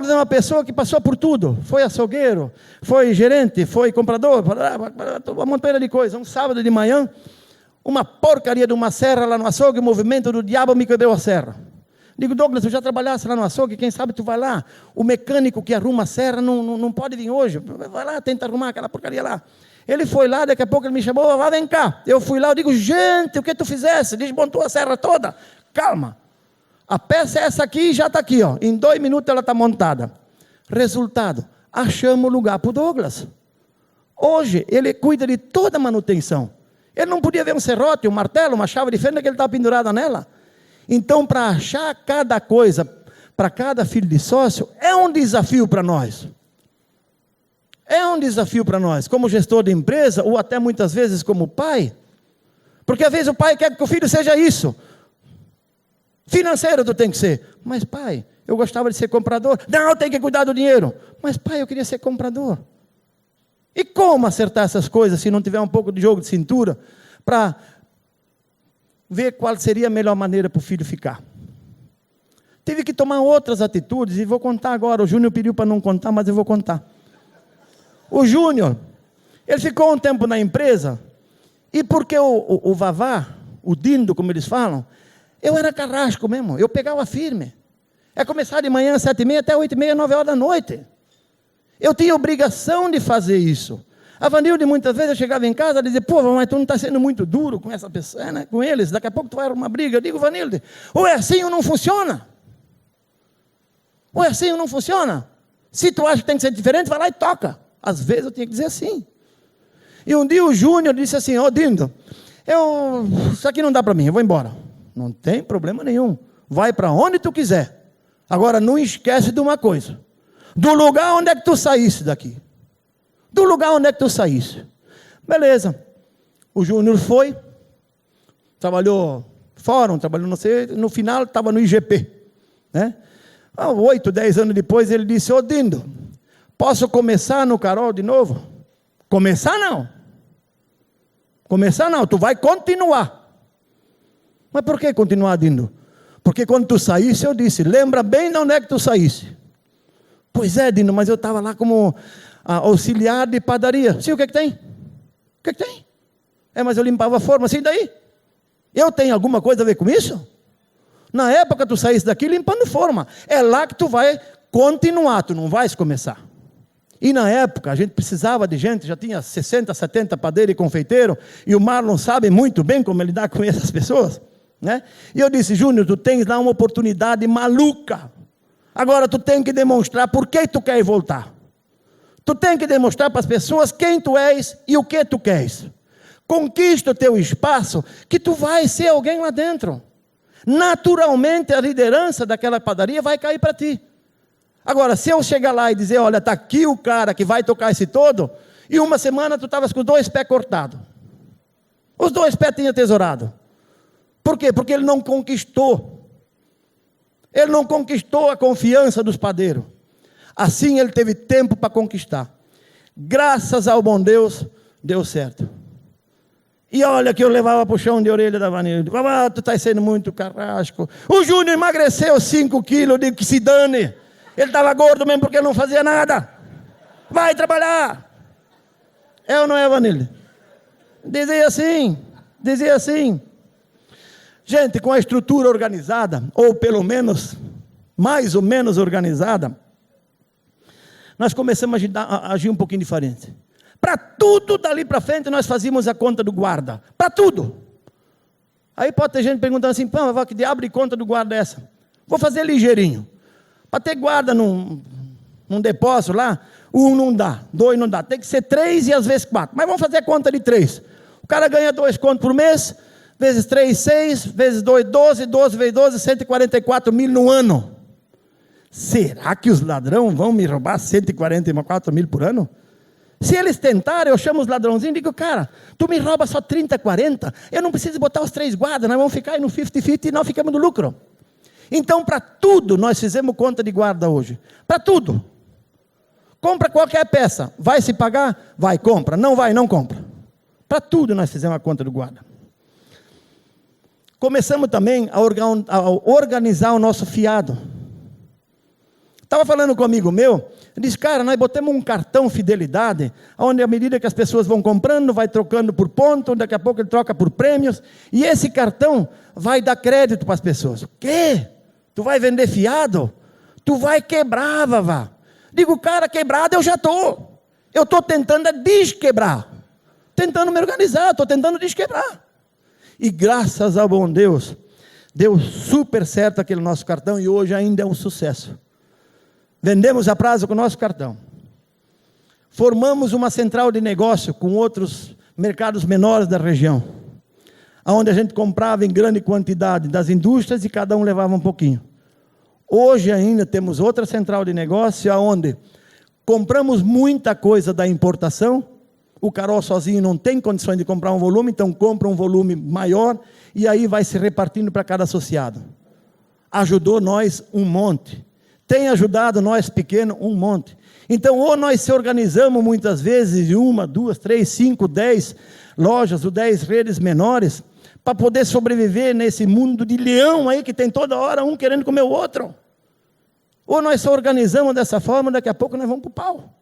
Speaker 1: é uma pessoa que passou por tudo. Foi açougueiro, foi gerente, foi comprador, uma montanha de coisa. Um sábado de manhã, uma porcaria de uma serra lá no açougue, o movimento do diabo me quebrou a serra. Digo: Douglas, tu já trabalhaste lá no açougue, quem sabe tu vai lá. O mecânico que arruma a serra não pode vir hoje. Vai lá, tenta arrumar aquela porcaria lá. Ele foi lá, daqui a pouco ele me chamou: vá, vem cá. Eu fui lá, eu digo: gente, o que tu fizesse? Desmontou a serra toda. Calma. A peça é essa aqui e já está aqui, ó. Em 2 minutos ela está montada. Resultado, achamos o lugar para o Douglas. Hoje, ele cuida de toda a manutenção. Ele não podia ver um serrote, um martelo, uma chave de fenda que ele estava pendurada nela. Então, para achar cada coisa, para cada filho de sócio, é um desafio para nós. É um desafio para nós, como gestor de empresa, ou até muitas vezes como pai. Porque às vezes o pai quer que o filho seja isso. Financeiro tu tem que ser. Mas pai, eu gostava de ser comprador. Não, tem que cuidar do dinheiro. Mas pai, eu queria ser comprador. E como acertar essas coisas se não tiver um pouco de jogo de cintura para ver qual seria a melhor maneira para o filho ficar? Tive que tomar outras atitudes e vou contar agora. O Júnior pediu para não contar, mas eu vou contar. O Júnior, ele ficou um tempo na empresa e porque o Vavá, o Dindo, como eles falam, eu era carrasco mesmo, eu pegava firme. É começar de manhã, 7h30, até 8h30, 9h da noite. Eu tinha obrigação de fazer isso. A Vanilde, muitas vezes, eu chegava em casa e dizia: pô, mas tu não está sendo muito duro com essa pessoa, né? Com eles, daqui a pouco tu vai arrumar briga. Eu digo: Vanilde, ou é assim ou não funciona. Ou é assim ou não funciona. Se tu acha que tem que ser diferente, vai lá e toca. Às vezes eu tinha que dizer assim. E um dia o Júnior disse assim: ó, Dindo, isso aqui não dá para mim, eu vou embora. não tem problema nenhum. Vai para onde tu quiser. Agora, não esquece de uma coisa. Do lugar onde é que tu saísse daqui. Do lugar onde é que tu saísse. Beleza. O Júnior foi, trabalhou fórum, trabalhou não sei, no final estava no IGP. Né? 8, 10 anos depois ele disse, ô Dindo, posso começar no Carol de novo? Começar não. Começar não, tu vai continuar. Mas por que continuar, Dindo? Porque quando tu saísse, eu disse, lembra bem de onde é que tu saísse. Pois é, Dindo, mas eu estava lá como auxiliar de padaria. Sim, o que tem? O que tem? Mas eu limpava a forma, assim daí? Eu tenho alguma coisa a ver com isso? Na época tu saísse daqui limpando forma. É lá que tu vai continuar, tu não vais começar. E na época a gente precisava de gente, já tinha 60, 70 padeiros e confeiteiro, e o Marlon sabe muito bem como lidar com essas pessoas. Né? E eu disse, Júnior, tu tens lá uma oportunidade maluca. Agora tu tem que demonstrar por que tu queres voltar. Tu tem que demonstrar para as pessoas quem tu és e o que tu queres. Conquista o teu espaço, que tu vai ser alguém lá dentro. Naturalmente a liderança daquela padaria vai cair para ti. Agora, se eu chegar lá e dizer, olha, está aqui o cara que vai tocar esse todo, e uma semana tu estavas com 2 pés cortados. Os 2 pés tinham tesourado. Por quê? Porque ele não conquistou. Ele não conquistou a confiança dos padeiros. Assim ele teve tempo para conquistar. Graças ao bom Deus, deu certo. E olha que eu levava puxão de orelha da Vanilda. Tu está sendo muito carrasco. O Júnior emagreceu 5 quilos, eu digo que se dane. Ele estava gordo mesmo porque não fazia nada. Vai trabalhar. É ou não é, Vanilda? Dizia assim. Gente, com a estrutura organizada, ou pelo menos, mais ou menos organizada, nós começamos a agir um pouquinho diferente. Para tudo dali para frente nós fazíamos a conta do guarda. Para tudo. Aí pode ter gente perguntando assim, pô, que diabo de conta do guarda é essa? Vou fazer ligeirinho. Para ter guarda num depósito lá, 1 não dá, 2 não dá. Tem que ser 3 e às vezes 4. Mas vamos fazer a conta de 3. O cara ganha 2 contos por mês, vezes 3, 6, vezes 2, 12, 12 vezes 12, 144 mil no ano. Será que os ladrões vão me roubar 144 mil por ano? Se eles tentarem, eu chamo os ladrãozinhos e digo, cara, tu me rouba só 30, 40, eu não preciso botar os 3 guardas, nós vamos ficar aí no 50-50 e nós ficamos no lucro. Então, para tudo, nós fizemos conta de guarda hoje. Para tudo. Compra qualquer peça, vai se pagar? Vai, compra. Não vai, não compra. Para tudo nós fizemos a conta do guarda. Começamos também a organizar o nosso fiado. Estava falando com um amigo meu, ele disse, cara, nós botamos um cartão fidelidade, onde à medida que as pessoas vão comprando, vai trocando por ponto, daqui a pouco ele troca por prêmios, e esse cartão vai dar crédito para as pessoas. O quê? Tu vai vender fiado? Tu vai quebrar, vavá. Digo, cara, quebrado eu já estou. Eu estou tentando desquebrar. Tentando me organizar, estou tentando desquebrar. E graças ao bom Deus, deu super certo aquele nosso cartão e hoje ainda é um sucesso. Vendemos a prazo com o nosso cartão. Formamos uma central de negócio com outros mercados menores da região, onde a gente comprava em grande quantidade das indústrias e cada um levava um pouquinho. Hoje ainda temos outra central de negócio, onde compramos muita coisa da importação. O Carol sozinho não tem condições de comprar um volume, então compra um volume maior e aí vai se repartindo para cada associado. Ajudou nós um monte. Tem ajudado nós pequenos um monte. Então, ou nós se organizamos muitas vezes em 1, 2, 3, 5, 10 lojas ou 10 redes menores, para poder sobreviver nesse mundo de leão aí, que tem toda hora um querendo comer o outro. Ou nós se organizamos dessa forma, daqui a pouco nós vamos para o pau.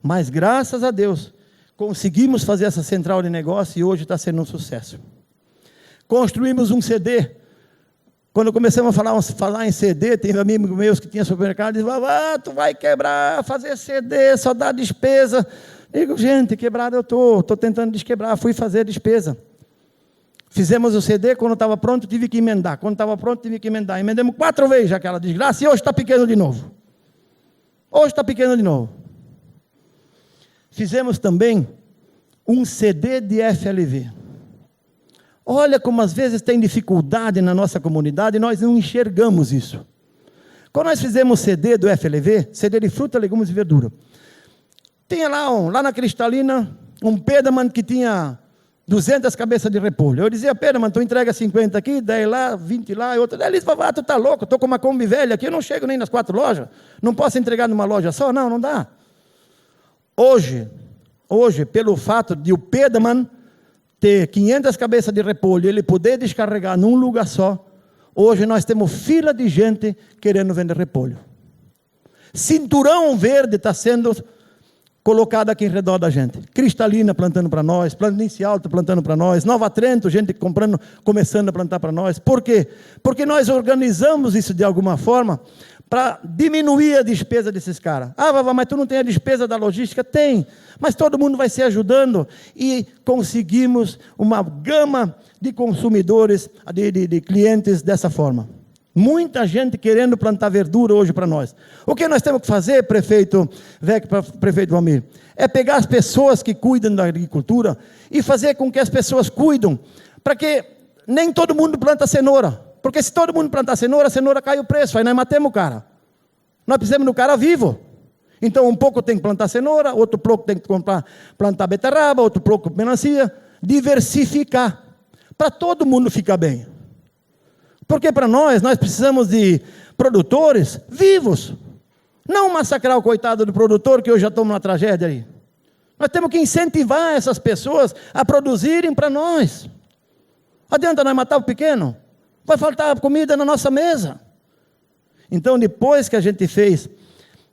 Speaker 1: Mas graças a Deus, conseguimos fazer essa central de negócio e hoje está sendo um sucesso. Construímos um CD. Quando começamos a falar em CD, teve amigos meus que tinham supermercado e diziam, tu vai quebrar, fazer CD, só dá despesa. Digo, gente, quebrado eu estou tentando desquebrar, fui fazer despesa. Fizemos o CD, quando estava pronto tive que emendar, quando estava pronto tive que emendar. Emendamos 4 vezes aquela desgraça e hoje está pequeno de novo. Fizemos também um CD de FLV. Olha como às vezes tem dificuldade na nossa comunidade e nós não enxergamos isso. Quando nós fizemos CD do FLV, CD de fruta, legumes e verdura, tinha lá na Cristalina, um Pedaman que tinha 200 cabeças de repolho. Eu dizia, Pedaman, tu entrega 50 aqui, 10 lá, 20 lá, e outra. Daí ele disse, tu tá louco, estou com uma Kombi velha aqui, eu não chego nem nas 4 lojas, não posso entregar numa loja só, não dá. Hoje, pelo fato de o Pedaman ter 500 cabeças de repolho, ele poder descarregar num lugar só, hoje nós temos fila de gente querendo vender repolho. Cinturão verde está sendo colocado aqui em redor da gente. Cristalina plantando para nós, Planície Alta plantando para nós, Nova Trento, gente comprando, começando a plantar para nós. Por quê? Porque nós organizamos isso de alguma forma para diminuir a despesa desses caras. Vavá, mas tu não tem a despesa da logística? Tem, mas todo mundo vai se ajudando e conseguimos uma gama de consumidores, de clientes dessa forma. Muita gente querendo plantar verdura hoje para nós. O que nós temos que fazer, prefeito Vec, prefeito Valmir? É pegar as pessoas que cuidam da agricultura e fazer com que as pessoas cuidem, para que nem todo mundo planta cenoura. Porque se todo mundo plantar cenoura, a cenoura cai o preço, aí nós matemos o cara. Nós precisamos do cara vivo. Então um pouco tem que plantar cenoura, outro pouco tem que plantar beterraba, outro pouco melancia, diversificar, para todo mundo ficar bem. Porque para nós precisamos de produtores vivos, não massacrar o coitado do produtor que hoje já estamos na tragédia aí. Nós temos que incentivar essas pessoas a produzirem para nós. Adianta nós matar o pequeno? Vai faltar comida na nossa mesa. Então, depois que a gente fez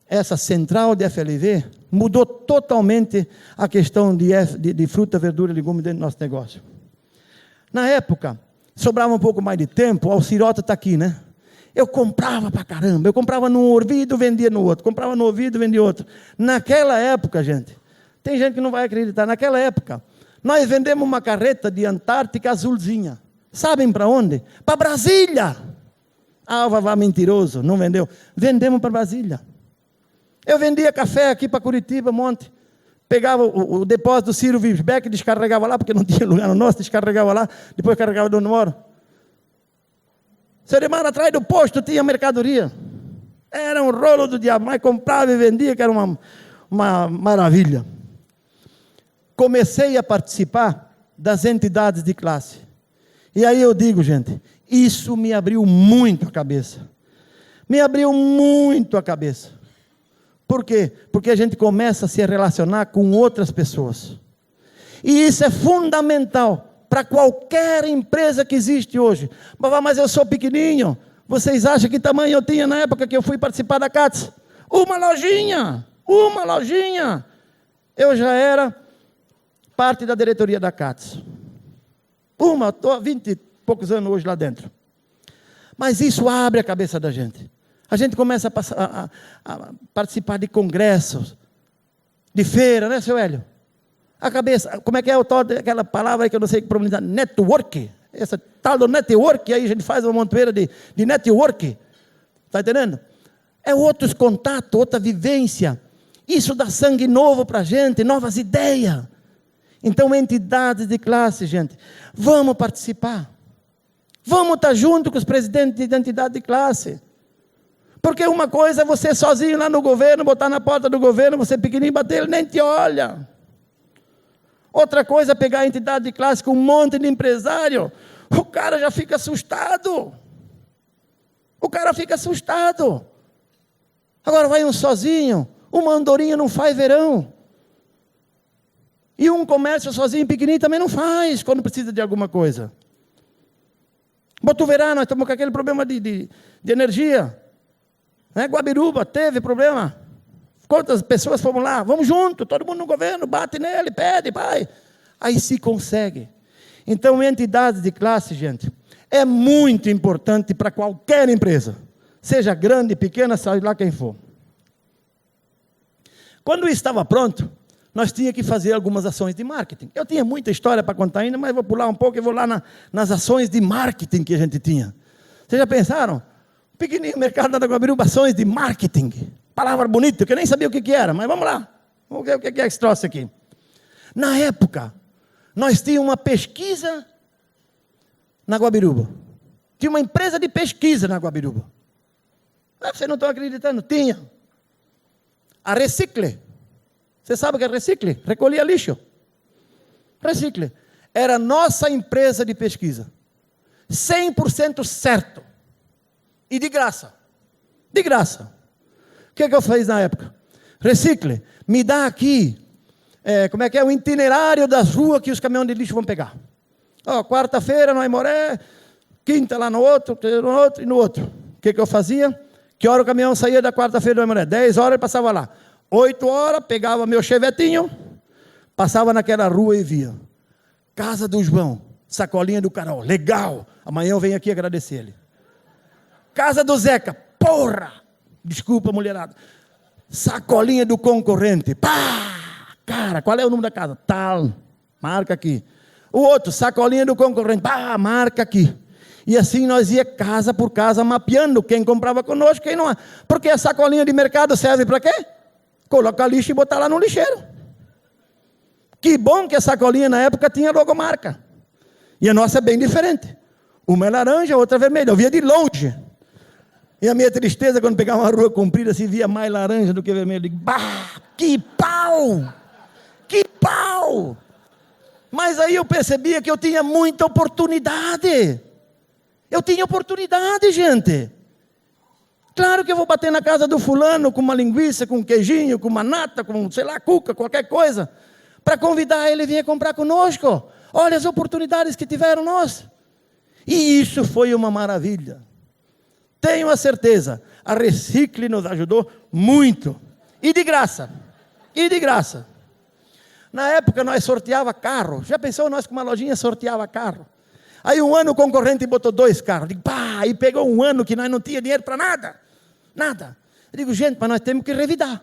Speaker 1: essa central de FLV, mudou totalmente a questão de fruta, verdura e legume dentro do nosso negócio. Na época, sobrava um pouco mais de tempo, o Alcirota está aqui, né? Eu comprava para caramba, eu comprava num ouvido, vendia no outro, comprava no ouvido, vendia outro. Naquela época, gente, tem gente que não vai acreditar, naquela época, nós vendemos uma carreta de Antártica azulzinha. Sabem para onde? Para Brasília. Vavá mentiroso, não vendeu. Vendemos para Brasília. Eu vendia café aqui para Curitiba, monte. Pegava o depósito do Ciro Wisbeck, descarregava lá, porque não tinha lugar no nosso, descarregava lá, depois carregava de onde moro. Semana atrás do posto tinha mercadoria. Era um rolo do diabo, mas comprava e vendia, que era uma maravilha. Comecei a participar das entidades de classe. E aí eu digo, gente, isso me abriu muito a cabeça. Me abriu muito a cabeça. Por quê? Porque a gente começa a se relacionar com outras pessoas. E isso é fundamental para qualquer empresa que existe hoje. Mas eu sou pequenininho. Vocês acham que tamanho eu tinha na época que eu fui participar da CATS? Uma lojinha. Eu já era parte da diretoria da CATS. Estou há 20 e poucos anos hoje lá dentro. Mas isso abre a cabeça da gente. A gente começa a participar de congressos, de feira, né, seu Hélio? A cabeça, como é que é o tal daquela palavra aí que eu não sei que pronunciar? Network. Essa tal do network, aí a gente faz uma montoeira de network. Está entendendo? É outros contatos, outra vivência. Isso dá sangue novo para a gente, novas ideias. Então, entidades de classe, gente, vamos participar. Vamos estar junto com os presidentes de entidade de classe. Porque uma coisa é você sozinho lá no governo, botar na porta do governo, você pequenininho, bater, ele nem te olha. Outra coisa é pegar a entidade de classe com um monte de empresário, o cara já fica assustado. Agora vai um sozinho, uma andorinha não faz verão. E um comércio sozinho, pequenininho, também não faz, quando precisa de alguma coisa. Botuverá, nós estamos com aquele problema de energia. Guabiruba, teve problema. Quantas pessoas foram lá? Vamos junto, todo mundo no governo, bate nele, pede, pai. Aí se consegue. Então, entidades de classe, gente, é muito importante para qualquer empresa. Seja grande, pequena, sabe lá quem for. Quando estava pronto, nós tínhamos que fazer algumas ações de marketing. Eu tinha muita história para contar ainda, mas vou pular um pouco e vou lá nas ações de marketing que a gente tinha. Vocês já pensaram? Pequenininho mercado da Guabiruba, ações de marketing. Palavra bonita, que eu nem sabia o que era, mas vamos lá. Vamos ver o que é esse troço aqui. Na época, nós tínhamos uma pesquisa na Guabiruba. Tinha uma empresa de pesquisa na Guabiruba. Vocês não estão acreditando? Tinha. A Recicle. Você sabe o que é Recicle? Recolhia lixo. Recicle. Era nossa empresa de pesquisa. 100% certo. E de graça. De graça. O que eu fiz na época? Recicle, me dá aqui, como é que é? O itinerário das ruas que os caminhões de lixo vão pegar. Quarta-feira no Aimoré, quinta lá no outro e no outro. O que eu fazia? Que hora o caminhão saía da quarta-feira do Aimoré? 10 horas ele passava lá. 8 horas, pegava meu chevetinho, passava naquela rua e via. Casa do João, sacolinha do Carol, legal. Amanhã eu venho aqui agradecer ele. Casa do Zeca, porra! Desculpa, mulherada. Sacolinha do concorrente. Pá! Cara, qual é o nome da casa? Tal. Marca aqui. O outro, sacolinha do concorrente. Pá! Marca aqui. E assim nós ia casa por casa mapeando quem comprava conosco, quem não. Porque a sacolinha de mercado serve para quê? Colocar lixo e botar lá no lixeiro. Que bom que a sacolinha na época tinha logomarca. E a nossa é bem diferente. Uma é laranja, a outra é vermelha. Eu via de longe. E a minha tristeza, quando pegava uma rua comprida, se via mais laranja do que vermelho. Eu digo, bah, que pau! Que pau! Mas aí eu percebia que eu tinha muita oportunidade. Eu tinha oportunidade, gente. Claro que eu vou bater na casa do fulano com uma linguiça, com um queijinho, com uma nata, com, sei lá, cuca, qualquer coisa, para convidar ele a vir comprar conosco. Olha as oportunidades que tiveram nós. E isso foi uma maravilha. Tenho a certeza, a Recicle nos ajudou muito. E de graça. E de graça. Na época nós sorteava carro. Já pensou nós com uma lojinha sorteava carro? Aí um ano o concorrente botou 2 carros. Digo, pá, e pegou um ano que nós não tínhamos dinheiro para nada. Nada. Eu digo, gente, mas nós temos que revidar.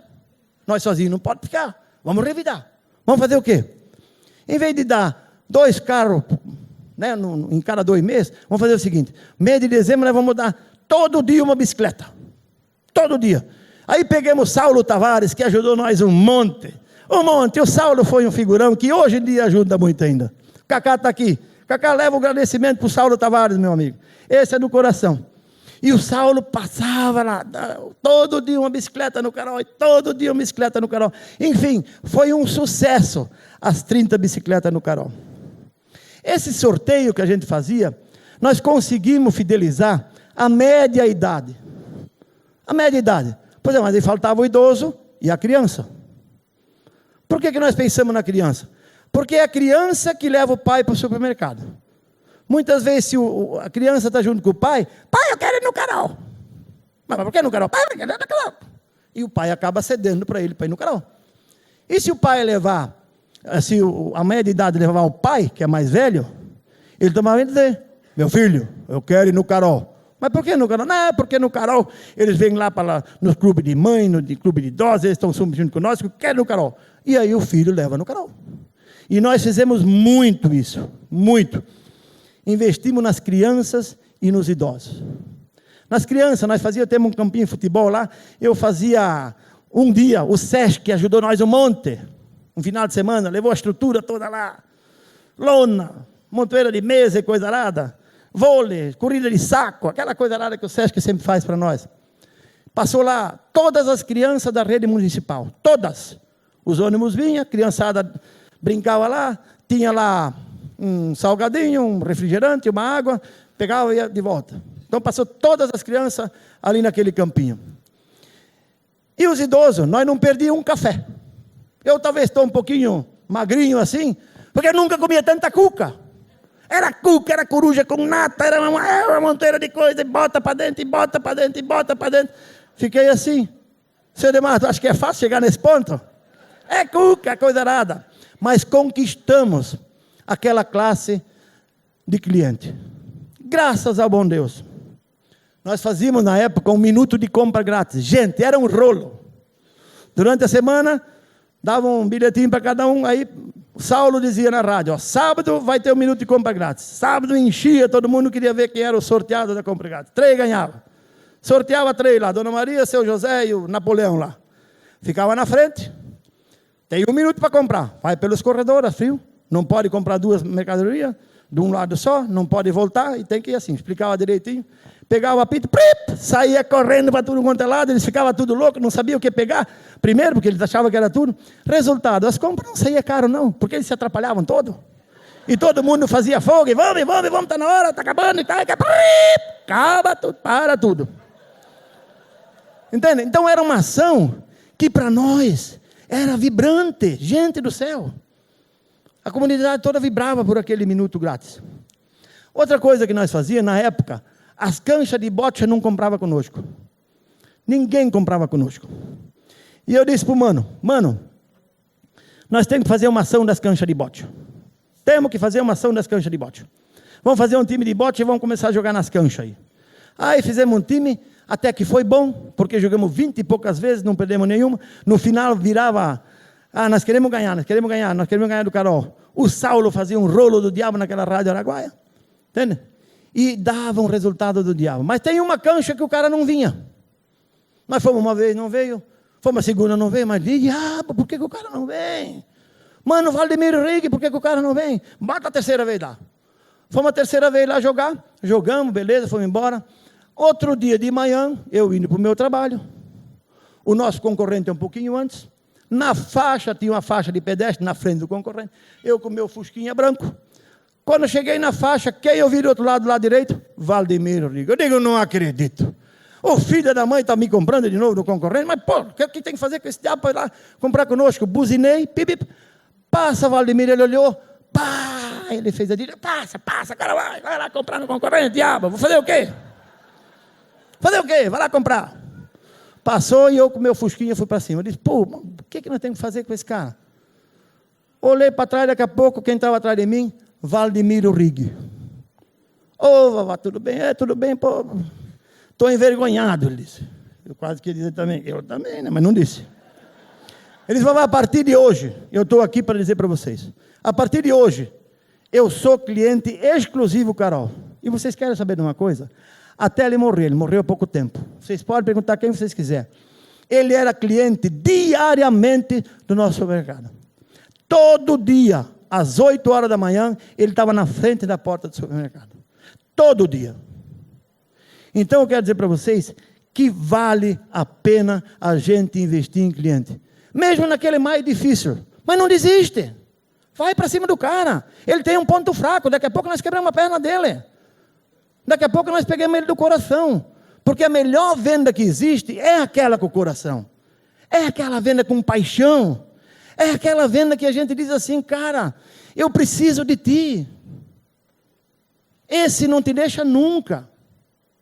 Speaker 1: Nós sozinhos não pode ficar. Vamos revidar. Vamos fazer o quê? Em vez de dar 2 carros, né, em cada 2 meses, vamos fazer o seguinte. Mês de dezembro nós vamos dar todo dia uma bicicleta. Todo dia. Aí pegamos Saulo Tavares, que ajudou nós um monte. Um monte. O Saulo foi um figurão que hoje em dia ajuda muito ainda. O Cacá está aqui. Cacá, leva o agradecimento para o Saulo Tavares, meu amigo. Esse é do coração. E o Saulo passava lá, todo dia uma bicicleta no Carol, todo dia uma bicicleta no Carol. Enfim, foi um sucesso, as 30 bicicletas no Carol. Esse sorteio que a gente fazia, nós conseguimos fidelizar a média idade. A média idade. Pois é, mas aí faltava o idoso e a criança. Por que nós pensamos na criança? Porque é a criança que leva o pai para o supermercado. Muitas vezes, se a criança está junto com o pai, pai, eu quero ir no Carol. Mas por que no Carol? Pai, eu quero ir no Carol. E o pai acaba cedendo para ele para ir no Carol. E se o pai levar, se a média de idade levar o pai, que é mais velho, ele também vai dizer, meu filho, eu quero ir no Carol. Mas por que no Carol? Não, porque no Carol eles vêm lá no clube de mãe, no clube de idosos, eles estão junto com nós, eu quero ir no Carol. E aí o filho leva no Carol. E nós fizemos muito isso, muito. Investimos nas crianças e nos idosos. Nas crianças, nós temos um campinho de futebol lá, eu fazia um dia, o Sesc ajudou nós um monte, um final de semana, levou a estrutura toda lá, lona, montoeira de mesa e coisa arada, vôlei, corrida de saco, aquela coisa arada que o Sesc sempre faz para nós. Passou lá todas as crianças da rede municipal, todas. Os ônibus vinham, a criançada brincava lá, tinha lá um salgadinho, um refrigerante, uma água, pegava e ia de volta. Então passou todas as crianças ali naquele campinho. E os idosos, nós não perdíamos um café. Eu talvez estou um pouquinho magrinho assim, porque eu nunca comia tanta cuca. Era cuca, era coruja com nata, era uma monteira de coisa, e bota para dentro, e bota para dentro, e bota para dentro. Fiquei assim. Seu Demar, acho que é fácil chegar nesse ponto? É cuca, coisa arada. Mas conquistamos aquela classe de cliente. Graças ao bom Deus. Nós fazíamos na época 1 minuto de compra grátis. Gente, era um rolo. Durante a semana, davam um bilhetinho para cada um, aí o Saulo dizia na rádio, ó, sábado vai ter 1 minuto de compra grátis. Sábado enchia, todo mundo queria ver quem era o sorteado da compra grátis. 3 ganhava. Sorteava 3 lá, Dona Maria, seu José e o Napoleão lá. Ficava na frente. Tem 1 minuto para comprar. Vai pelos corredores, frio. Não pode comprar 2 mercadorias. de um lado só, não pode voltar, e tem que ir assim, explicava direitinho. Pegava o apito, saía correndo para tudo quanto é lado, eles ficavam tudo loucos, não sabiam o que pegar. Primeiro, porque eles achavam que era tudo. Resultado, as compras não saíam caro não, porque eles se atrapalhavam todo. E todo mundo fazia fogo, e vamos, está na hora, está acabando, acaba tudo, para tudo. Entende? Então era uma ação que para nós era vibrante, gente do céu. A comunidade toda vibrava por aquele minuto grátis. Outra coisa que nós fazíamos na época, as canchas de bote não comprava conosco. Ninguém comprava conosco. E eu disse para o mano, nós temos que fazer uma ação das canchas de bote. Temos que fazer uma ação das canchas de bote. Vamos fazer um time de bote e vamos começar a jogar nas canchas aí. Aí fizemos um time, até que foi bom, porque jogamos 20 e poucas vezes, não perdemos nenhuma. No final virava, nós queremos ganhar do Carol. O Saulo fazia um rolo do diabo naquela rádio araguaia. Entende? E dava um resultado do diabo. Mas tem uma cancha que o cara não vinha. Nós fomos uma vez, não veio. Fomos a segunda, não veio. Mas diabo, por que o cara não vem? Mano, Valdemir Rigg, por que o cara não vem? Bata a terceira vez lá. Fomos a terceira vez lá jogar. Jogamos, beleza, fomos embora. Outro dia de manhã, eu indo para o meu trabalho. O nosso concorrente um pouquinho antes. Na faixa, tinha uma faixa de pedestre na frente do concorrente. Eu com o meu fusquinha branco. Quando eu cheguei na faixa, quem eu vi do outro lado direito? Valdemir Rigg. Eu digo, não acredito. O filho da mãe está me comprando de novo no concorrente, mas pô, o que tem que fazer com esse diabo para ir lá comprar conosco? Buzinei, pip, passa Valdemir, ele olhou, pá, ele fez a direita, passa, cara, vai lá comprar no concorrente, diabo, vou fazer o quê? Vai lá comprar. Passou e eu com o meu fusquinha fui para cima. Eu disse, pô, o que nós temos que fazer com esse cara? Olhei para trás, daqui a pouco, quem estava atrás de mim? Valdemir Rigg. Ô, vovó, tudo bem, pô. Estou envergonhado, ele disse. Eu quase queria dizer também, eu também, né? Mas não disse. Ele disse, vovó, a partir de hoje, eu estou aqui para dizer para vocês, a partir de hoje, eu sou cliente exclusivo Carol. E vocês querem saber de uma coisa? Até ele morreu há pouco tempo. Vocês podem perguntar quem vocês quiserem. Ele era cliente diariamente do nosso supermercado. Todo dia, às 8 horas da manhã, ele estava na frente da porta do supermercado. Todo dia. Então eu quero dizer para vocês que vale a pena a gente investir em cliente. Mesmo naquele mais difícil. Mas não desiste. Vai para cima do cara. Ele tem um ponto fraco. Daqui a pouco nós quebramos a perna dele. Daqui a pouco nós pegamos ele do coração. Porque a melhor venda que existe é aquela com o coração. É aquela venda com paixão. É aquela venda que a gente diz assim, cara, eu preciso de ti. Esse não te deixa nunca.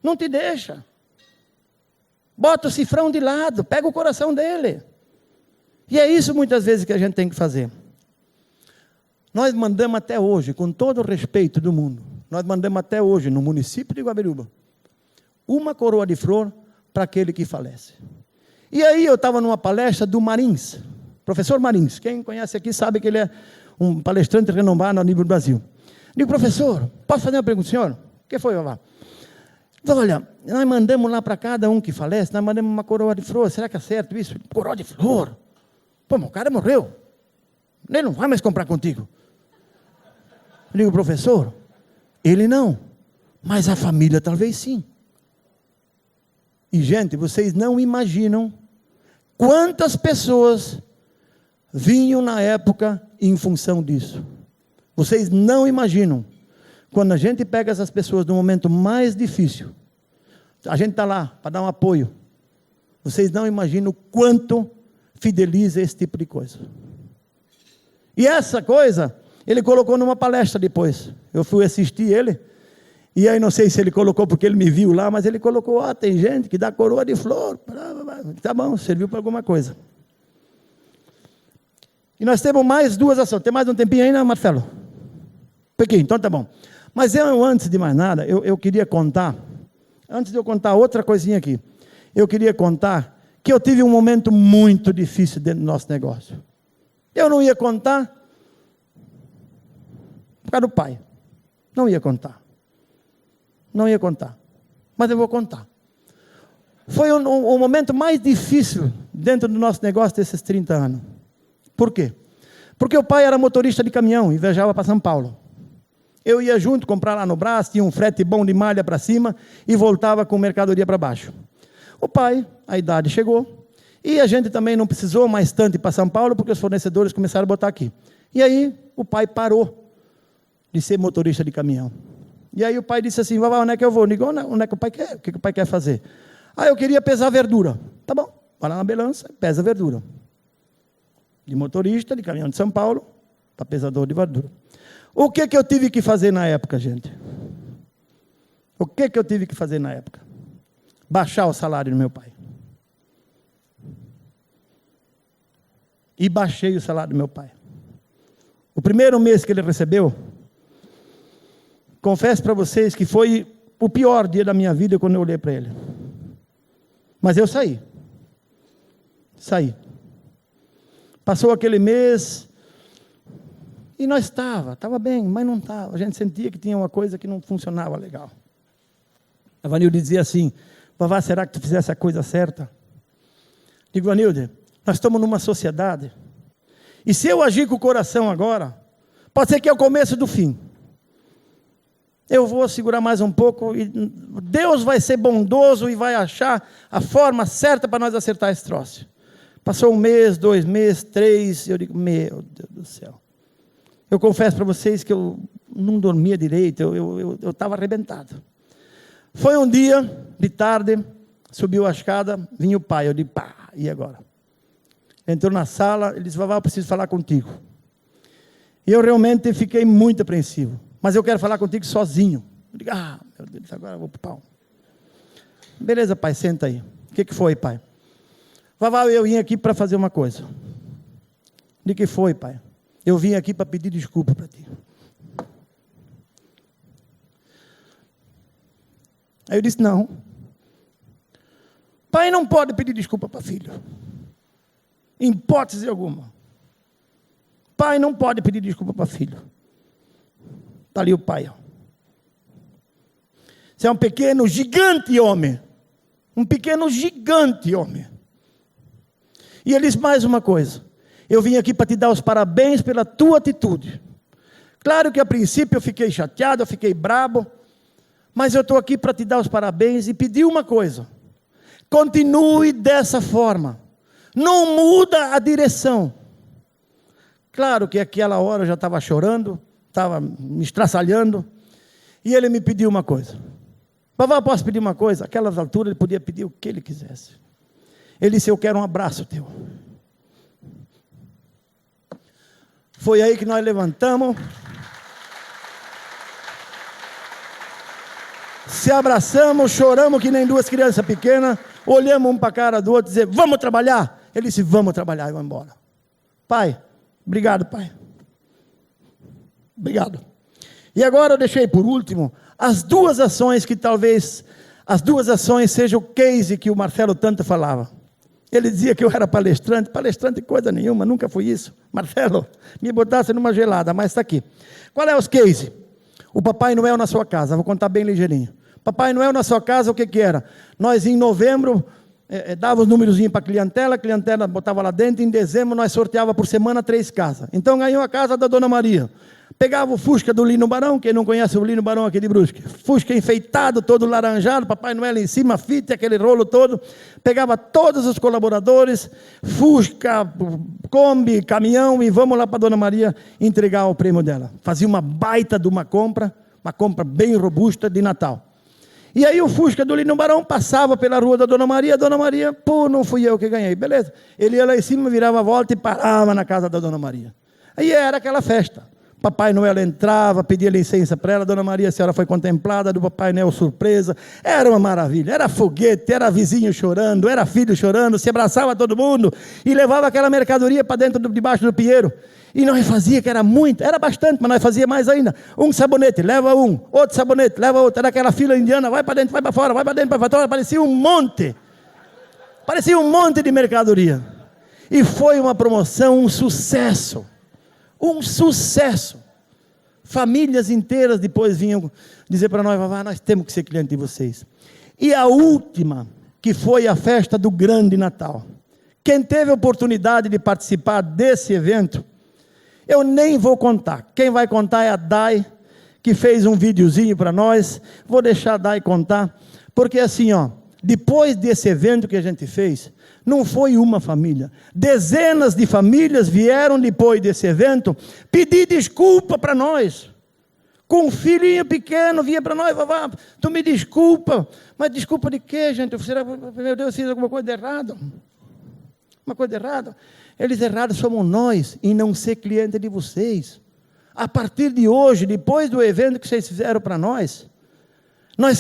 Speaker 1: Não te deixa. Bota o cifrão de lado, pega o coração dele. E é isso muitas vezes que a gente tem que fazer. Nós mandamos até hoje, com todo o respeito do mundo, nós mandamos até hoje, no município de Guabiruba, uma coroa de flor para aquele que falece. E aí eu estava numa palestra do Marins, professor Marins, quem conhece aqui sabe que ele é um palestrante renomado a nível do Brasil. Digo, professor, posso fazer uma pergunta, senhor? O que foi, vovó? Então, olha, nós mandamos lá para cada um que falece, nós mandamos uma coroa de flor, será que é certo isso? Coroa de flor? Pô, o cara morreu, ele não vai mais comprar contigo. Eu digo, professor, ele não, mas a família talvez sim. E gente, vocês não imaginam quantas pessoas vinham na época em função disso. Vocês não imaginam. Quando a gente pega essas pessoas no momento mais difícil, a gente está lá para dar um apoio. Vocês não imaginam o quanto fideliza esse tipo de coisa. E essa coisa, ele colocou numa palestra depois. Eu fui assistir ele, e aí não sei se ele colocou porque ele me viu lá, mas ele colocou, tem gente que dá coroa de flor. Tá bom, serviu para alguma coisa. E nós temos mais duas ações. Tem mais um tempinho aí, né, Marcelo? Pequim, então tá bom. Mas eu, antes de mais nada, eu queria contar, antes de eu contar outra coisinha aqui, eu queria contar que eu tive um momento muito difícil dentro do nosso negócio. Eu não ia contar por causa do pai. Não ia contar. Mas eu vou contar. Foi o momento mais difícil dentro do nosso negócio desses 30 anos. Por quê? Porque o pai era motorista de caminhão e viajava para São Paulo. eu ia junto comprar lá no Brás, tinha um frete bom de malha para cima, e voltava com mercadoria para baixo. O pai, a idade chegou, e a gente também não precisou mais tanto ir para São Paulo, porque os fornecedores começaram a botar aqui. E aí, o pai parou de ser motorista de caminhão. E aí o pai disse assim, vovó, onde é que eu vou? Eu digo, onde é que o pai quer? O que o pai quer fazer? Eu queria pesar verdura. Tá bom, vai lá na balança, pesa verdura. De motorista, de caminhão de São Paulo, para pesador de verdura. O que eu tive que fazer na época, gente? O que eu tive que fazer na época? Baixar o salário do meu pai. E baixei o salário do meu pai. O primeiro mês que ele recebeu, confesso para vocês que foi o pior dia da minha vida quando eu olhei para ele. Mas eu saí. Saí. Passou aquele mês e nós estava bem, mas não estava. A gente sentia que tinha uma coisa que não funcionava legal. A Vanilde dizia assim, vovó, será que tu fizesse a coisa certa? Digo, Vanilde, nós estamos numa sociedade, e se eu agir com o coração agora, pode ser que é o começo do fim. Eu vou segurar mais um pouco, e Deus vai ser bondoso e vai achar a forma certa para nós acertar esse troço. Passou 1 mês, 2 meses, 3, eu digo, meu Deus do céu. Eu confesso para vocês que eu não dormia direito, eu estava arrebentado. Foi um dia, de tarde, subiu a escada, vinha o pai, eu digo, pá, e agora? Entrou na sala, ele disse, vovó, eu preciso falar contigo. E eu realmente fiquei muito apreensivo, mas eu quero falar contigo sozinho. Eu digo, meu Deus, agora eu vou para o pau. Beleza, pai, senta aí. O que foi, pai? Vovó, eu vim aqui para fazer uma coisa. De que foi, pai? Eu vim aqui para pedir desculpa para ti. Aí eu disse, não. Pai não pode pedir desculpa para filho. Em hipótese alguma. Pai não pode pedir desculpa para filho. Está ali o pai. Ó. Você é um pequeno gigante homem. Um pequeno gigante homem. E ele disse mais uma coisa. Eu vim aqui para te dar os parabéns pela tua atitude. Claro que a princípio eu fiquei chateado, eu fiquei brabo. Mas eu estou aqui para te dar os parabéns e pedir uma coisa. Continue dessa forma. Não muda a direção. Claro que aquela hora eu já estava chorando, estava me estraçalhando. E ele me pediu uma coisa. Vovó, posso pedir uma coisa? Aquelas alturas ele podia pedir o que ele quisesse. Ele disse, eu quero um abraço teu. Foi aí que nós levantamos. Se abraçamos, choramos que nem 2 crianças pequenas, olhamos um para a cara do outro e dizemos, vamos trabalhar? Ele disse, vamos trabalhar e vamos embora. Pai, obrigado, pai. Obrigado. E agora eu deixei por último as 2 ações que talvez, as 2 ações sejam o case que o Marcelo tanto falava. Ele dizia que eu era palestrante coisa nenhuma, nunca fui isso. Marcelo, me botasse numa gelada, mas está aqui. Qual é os case? O Papai Noel na sua casa, vou contar bem ligeirinho. Papai Noel na sua casa, o que era? Nós em novembro, dava os númerozinhos para a clientela botava lá dentro, em dezembro nós sorteava por semana 3 casas. Então ganhou a casa da Dona Maria. Pegava o Fusca do Lino Barão, quem não conhece o Lino Barão aqui de Brusque, Fusca enfeitado, todo laranjado, Papai Noel em cima, fita, aquele rolo todo, pegava todos os colaboradores, Fusca, Kombi, caminhão, e vamos lá para a Dona Maria entregar o prêmio dela. Fazia uma baita de uma compra bem robusta de Natal. E aí o Fusca do Lino Barão passava pela rua da Dona Maria, não fui eu que ganhei, beleza. Ele ia lá em cima, virava a volta e parava na casa da Dona Maria. Aí era aquela festa. Papai Noel entrava, pedia licença para ela, Dona Maria, a senhora foi contemplada do Papai Noel surpresa, era uma maravilha, era foguete, era vizinho chorando, era filho chorando, se abraçava todo mundo e levava aquela mercadoria para dentro, debaixo do pinheiro, e nós fazia, que era muito, era bastante, mas nós fazia mais ainda, um sabonete, leva um, outro sabonete, leva outro, era aquela fila indiana, vai para dentro, vai para fora, vai para dentro, vai para fora, parecia um monte de mercadoria, e foi uma promoção, um sucesso, famílias inteiras depois vinham dizer para nós, vovó, nós temos que ser cliente de vocês. E a última, que foi a festa do grande Natal, quem teve a oportunidade de participar desse evento, eu nem vou contar, quem vai contar é a Dai, que fez um videozinho para nós. Vou deixar a Dai contar, porque assim, depois desse evento que a gente fez, não foi uma família, dezenas de famílias vieram depois desse evento pedir desculpa para nós. Com um filhinho pequeno, vinha para nós: vovó, tu me desculpa. Mas desculpa de quê, gente? Será, meu Deus, fiz alguma coisa errada? Uma coisa errada? Eles errados somos nós, em não ser cliente de vocês. A partir de hoje, depois do evento que vocês fizeram para nós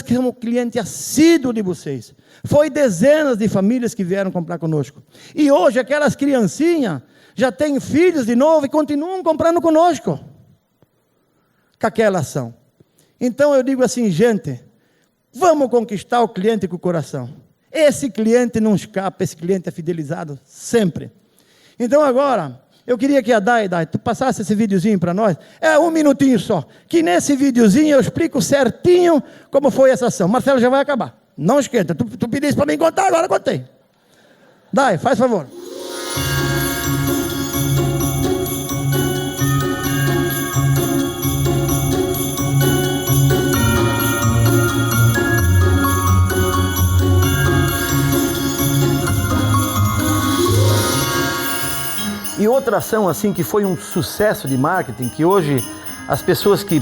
Speaker 1: somos cliente assíduo de vocês. Foi dezenas de famílias que vieram comprar conosco. E hoje aquelas criancinhas já têm filhos de novo e continuam comprando conosco, com aquela ação. Então eu digo assim, gente, vamos conquistar o cliente com o coração. Esse cliente não escapa, esse cliente é fidelizado sempre. Então agora, eu queria que a Dai, tu passasse esse videozinho para nós. É 1 minutinho só, que nesse videozinho eu explico certinho como foi essa ação. Marcelo, já vai acabar, não esquenta. Tu pediste para mim contar, agora contei. Dai, faz favor. E outra ação assim que foi um sucesso de marketing, que hoje as pessoas que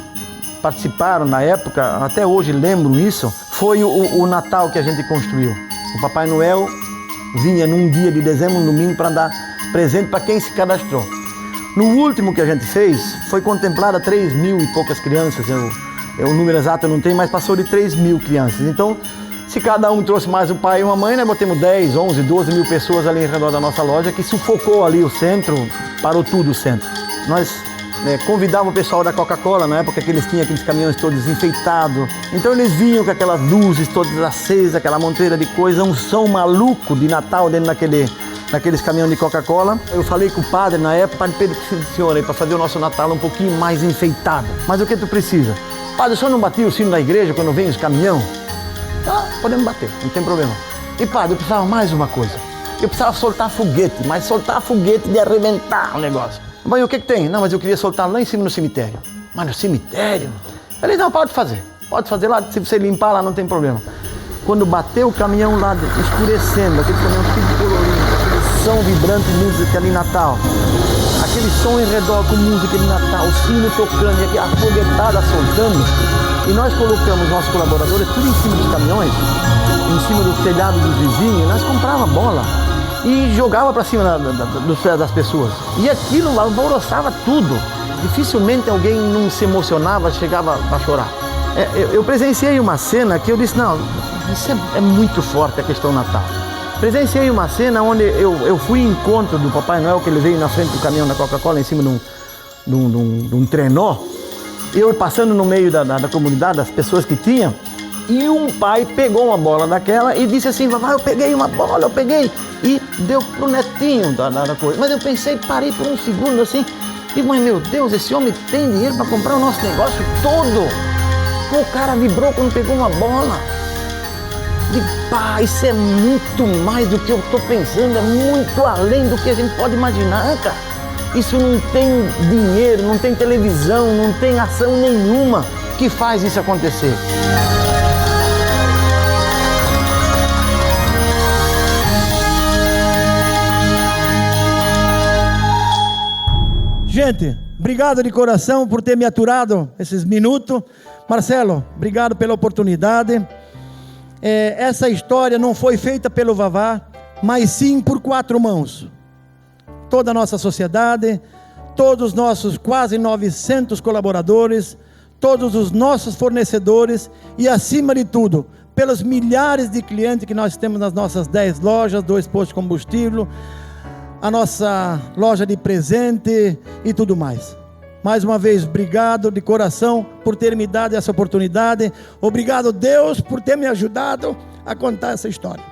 Speaker 1: participaram na época, até hoje lembram isso, foi o Natal que a gente construiu. O Papai Noel vinha num dia de dezembro, um domingo, para dar presente para quem se cadastrou. No último que a gente fez, foi contemplada 3.000 e poucas crianças, o número exato eu não tenho, mas passou de 3.000 crianças. Então, se cada um trouxe mais um pai e uma mãe, nós botamos 10, 11, 12 mil pessoas ali em redor da nossa loja, que sufocou ali o centro, parou tudo o centro. Nós convidávamos o pessoal da Coca-Cola, na época que eles tinham aqueles caminhões todos enfeitados. Então eles vinham com aquelas luzes todas acesas, aquela monteira de coisa, um som maluco de Natal dentro naqueles caminhões de Coca-Cola. Eu falei com o padre na época: Padre Pedro, preciso do senhor aí para fazer o nosso Natal um pouquinho mais enfeitado. Mas o que tu precisa? Padre, o senhor não batia o sino da igreja quando vem os caminhões? Ah, podemos bater, não tem problema. E padre, eu precisava mais uma coisa. Eu precisava soltar foguete, mas soltar foguete de arrebentar o negócio. Mas o que tem? Não, mas eu queria soltar lá em cima no cemitério. Mas no cemitério? Ele: não, pode fazer lá, se você limpar lá não tem problema. Quando bateu o caminhão lá, escurecendo, aquele caminhão tudo colorido, aquele som vibrante de música de Natal, aquele som em redor com música de Natal, o sino tocando e a foguetada soltando. E nós colocamos nossos colaboradores tudo em cima dos caminhões, em cima do telhado dos vizinhos, e nós comprávamos bola e jogava para cima dos pés das pessoas. E aquilo alvoroçava tudo. Dificilmente alguém não se emocionava, chegava a chorar. Eu presenciei uma cena que eu disse: não, isso é muito forte, a questão Natal. Presenciei uma cena onde eu fui em encontro do Papai Noel, que ele veio na frente do caminhão da Coca-Cola, em cima de um trenó. Eu passando no meio da comunidade, das pessoas que tinham, e um pai pegou uma bola daquela e disse assim: vovó, eu peguei uma bola, eu peguei, e deu pro netinho da coisa. Mas eu pensei, parei por um segundo assim, e mãe, meu Deus, esse homem tem dinheiro para comprar o nosso negócio todo? O cara vibrou quando pegou uma bola. Digo: pá, isso é muito mais do que eu estou pensando, é muito além do que a gente pode imaginar, cara. Isso não tem dinheiro, não tem televisão, não tem ação nenhuma que faz isso acontecer. Gente, obrigado de coração por ter me aturado esses minutos. Marcelo, obrigado pela oportunidade. Essa história não foi feita pelo Vavá, mas sim por 4 mãos. Toda a nossa sociedade, todos os nossos quase 900 colaboradores, todos os nossos fornecedores e, acima de tudo, pelos milhares de clientes que nós temos nas nossas 10 lojas, 2 postos de combustível, a nossa loja de presente e tudo mais. Mais uma vez, obrigado de coração por ter me dado essa oportunidade. Obrigado, Deus, por ter me ajudado a contar essa história.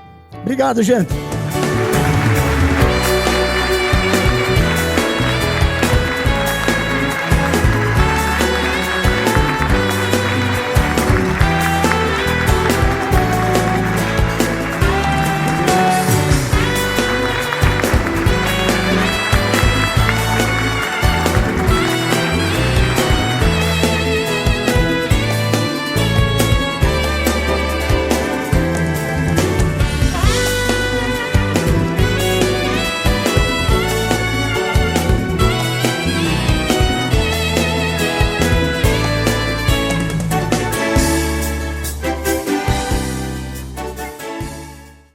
Speaker 1: Obrigado, gente.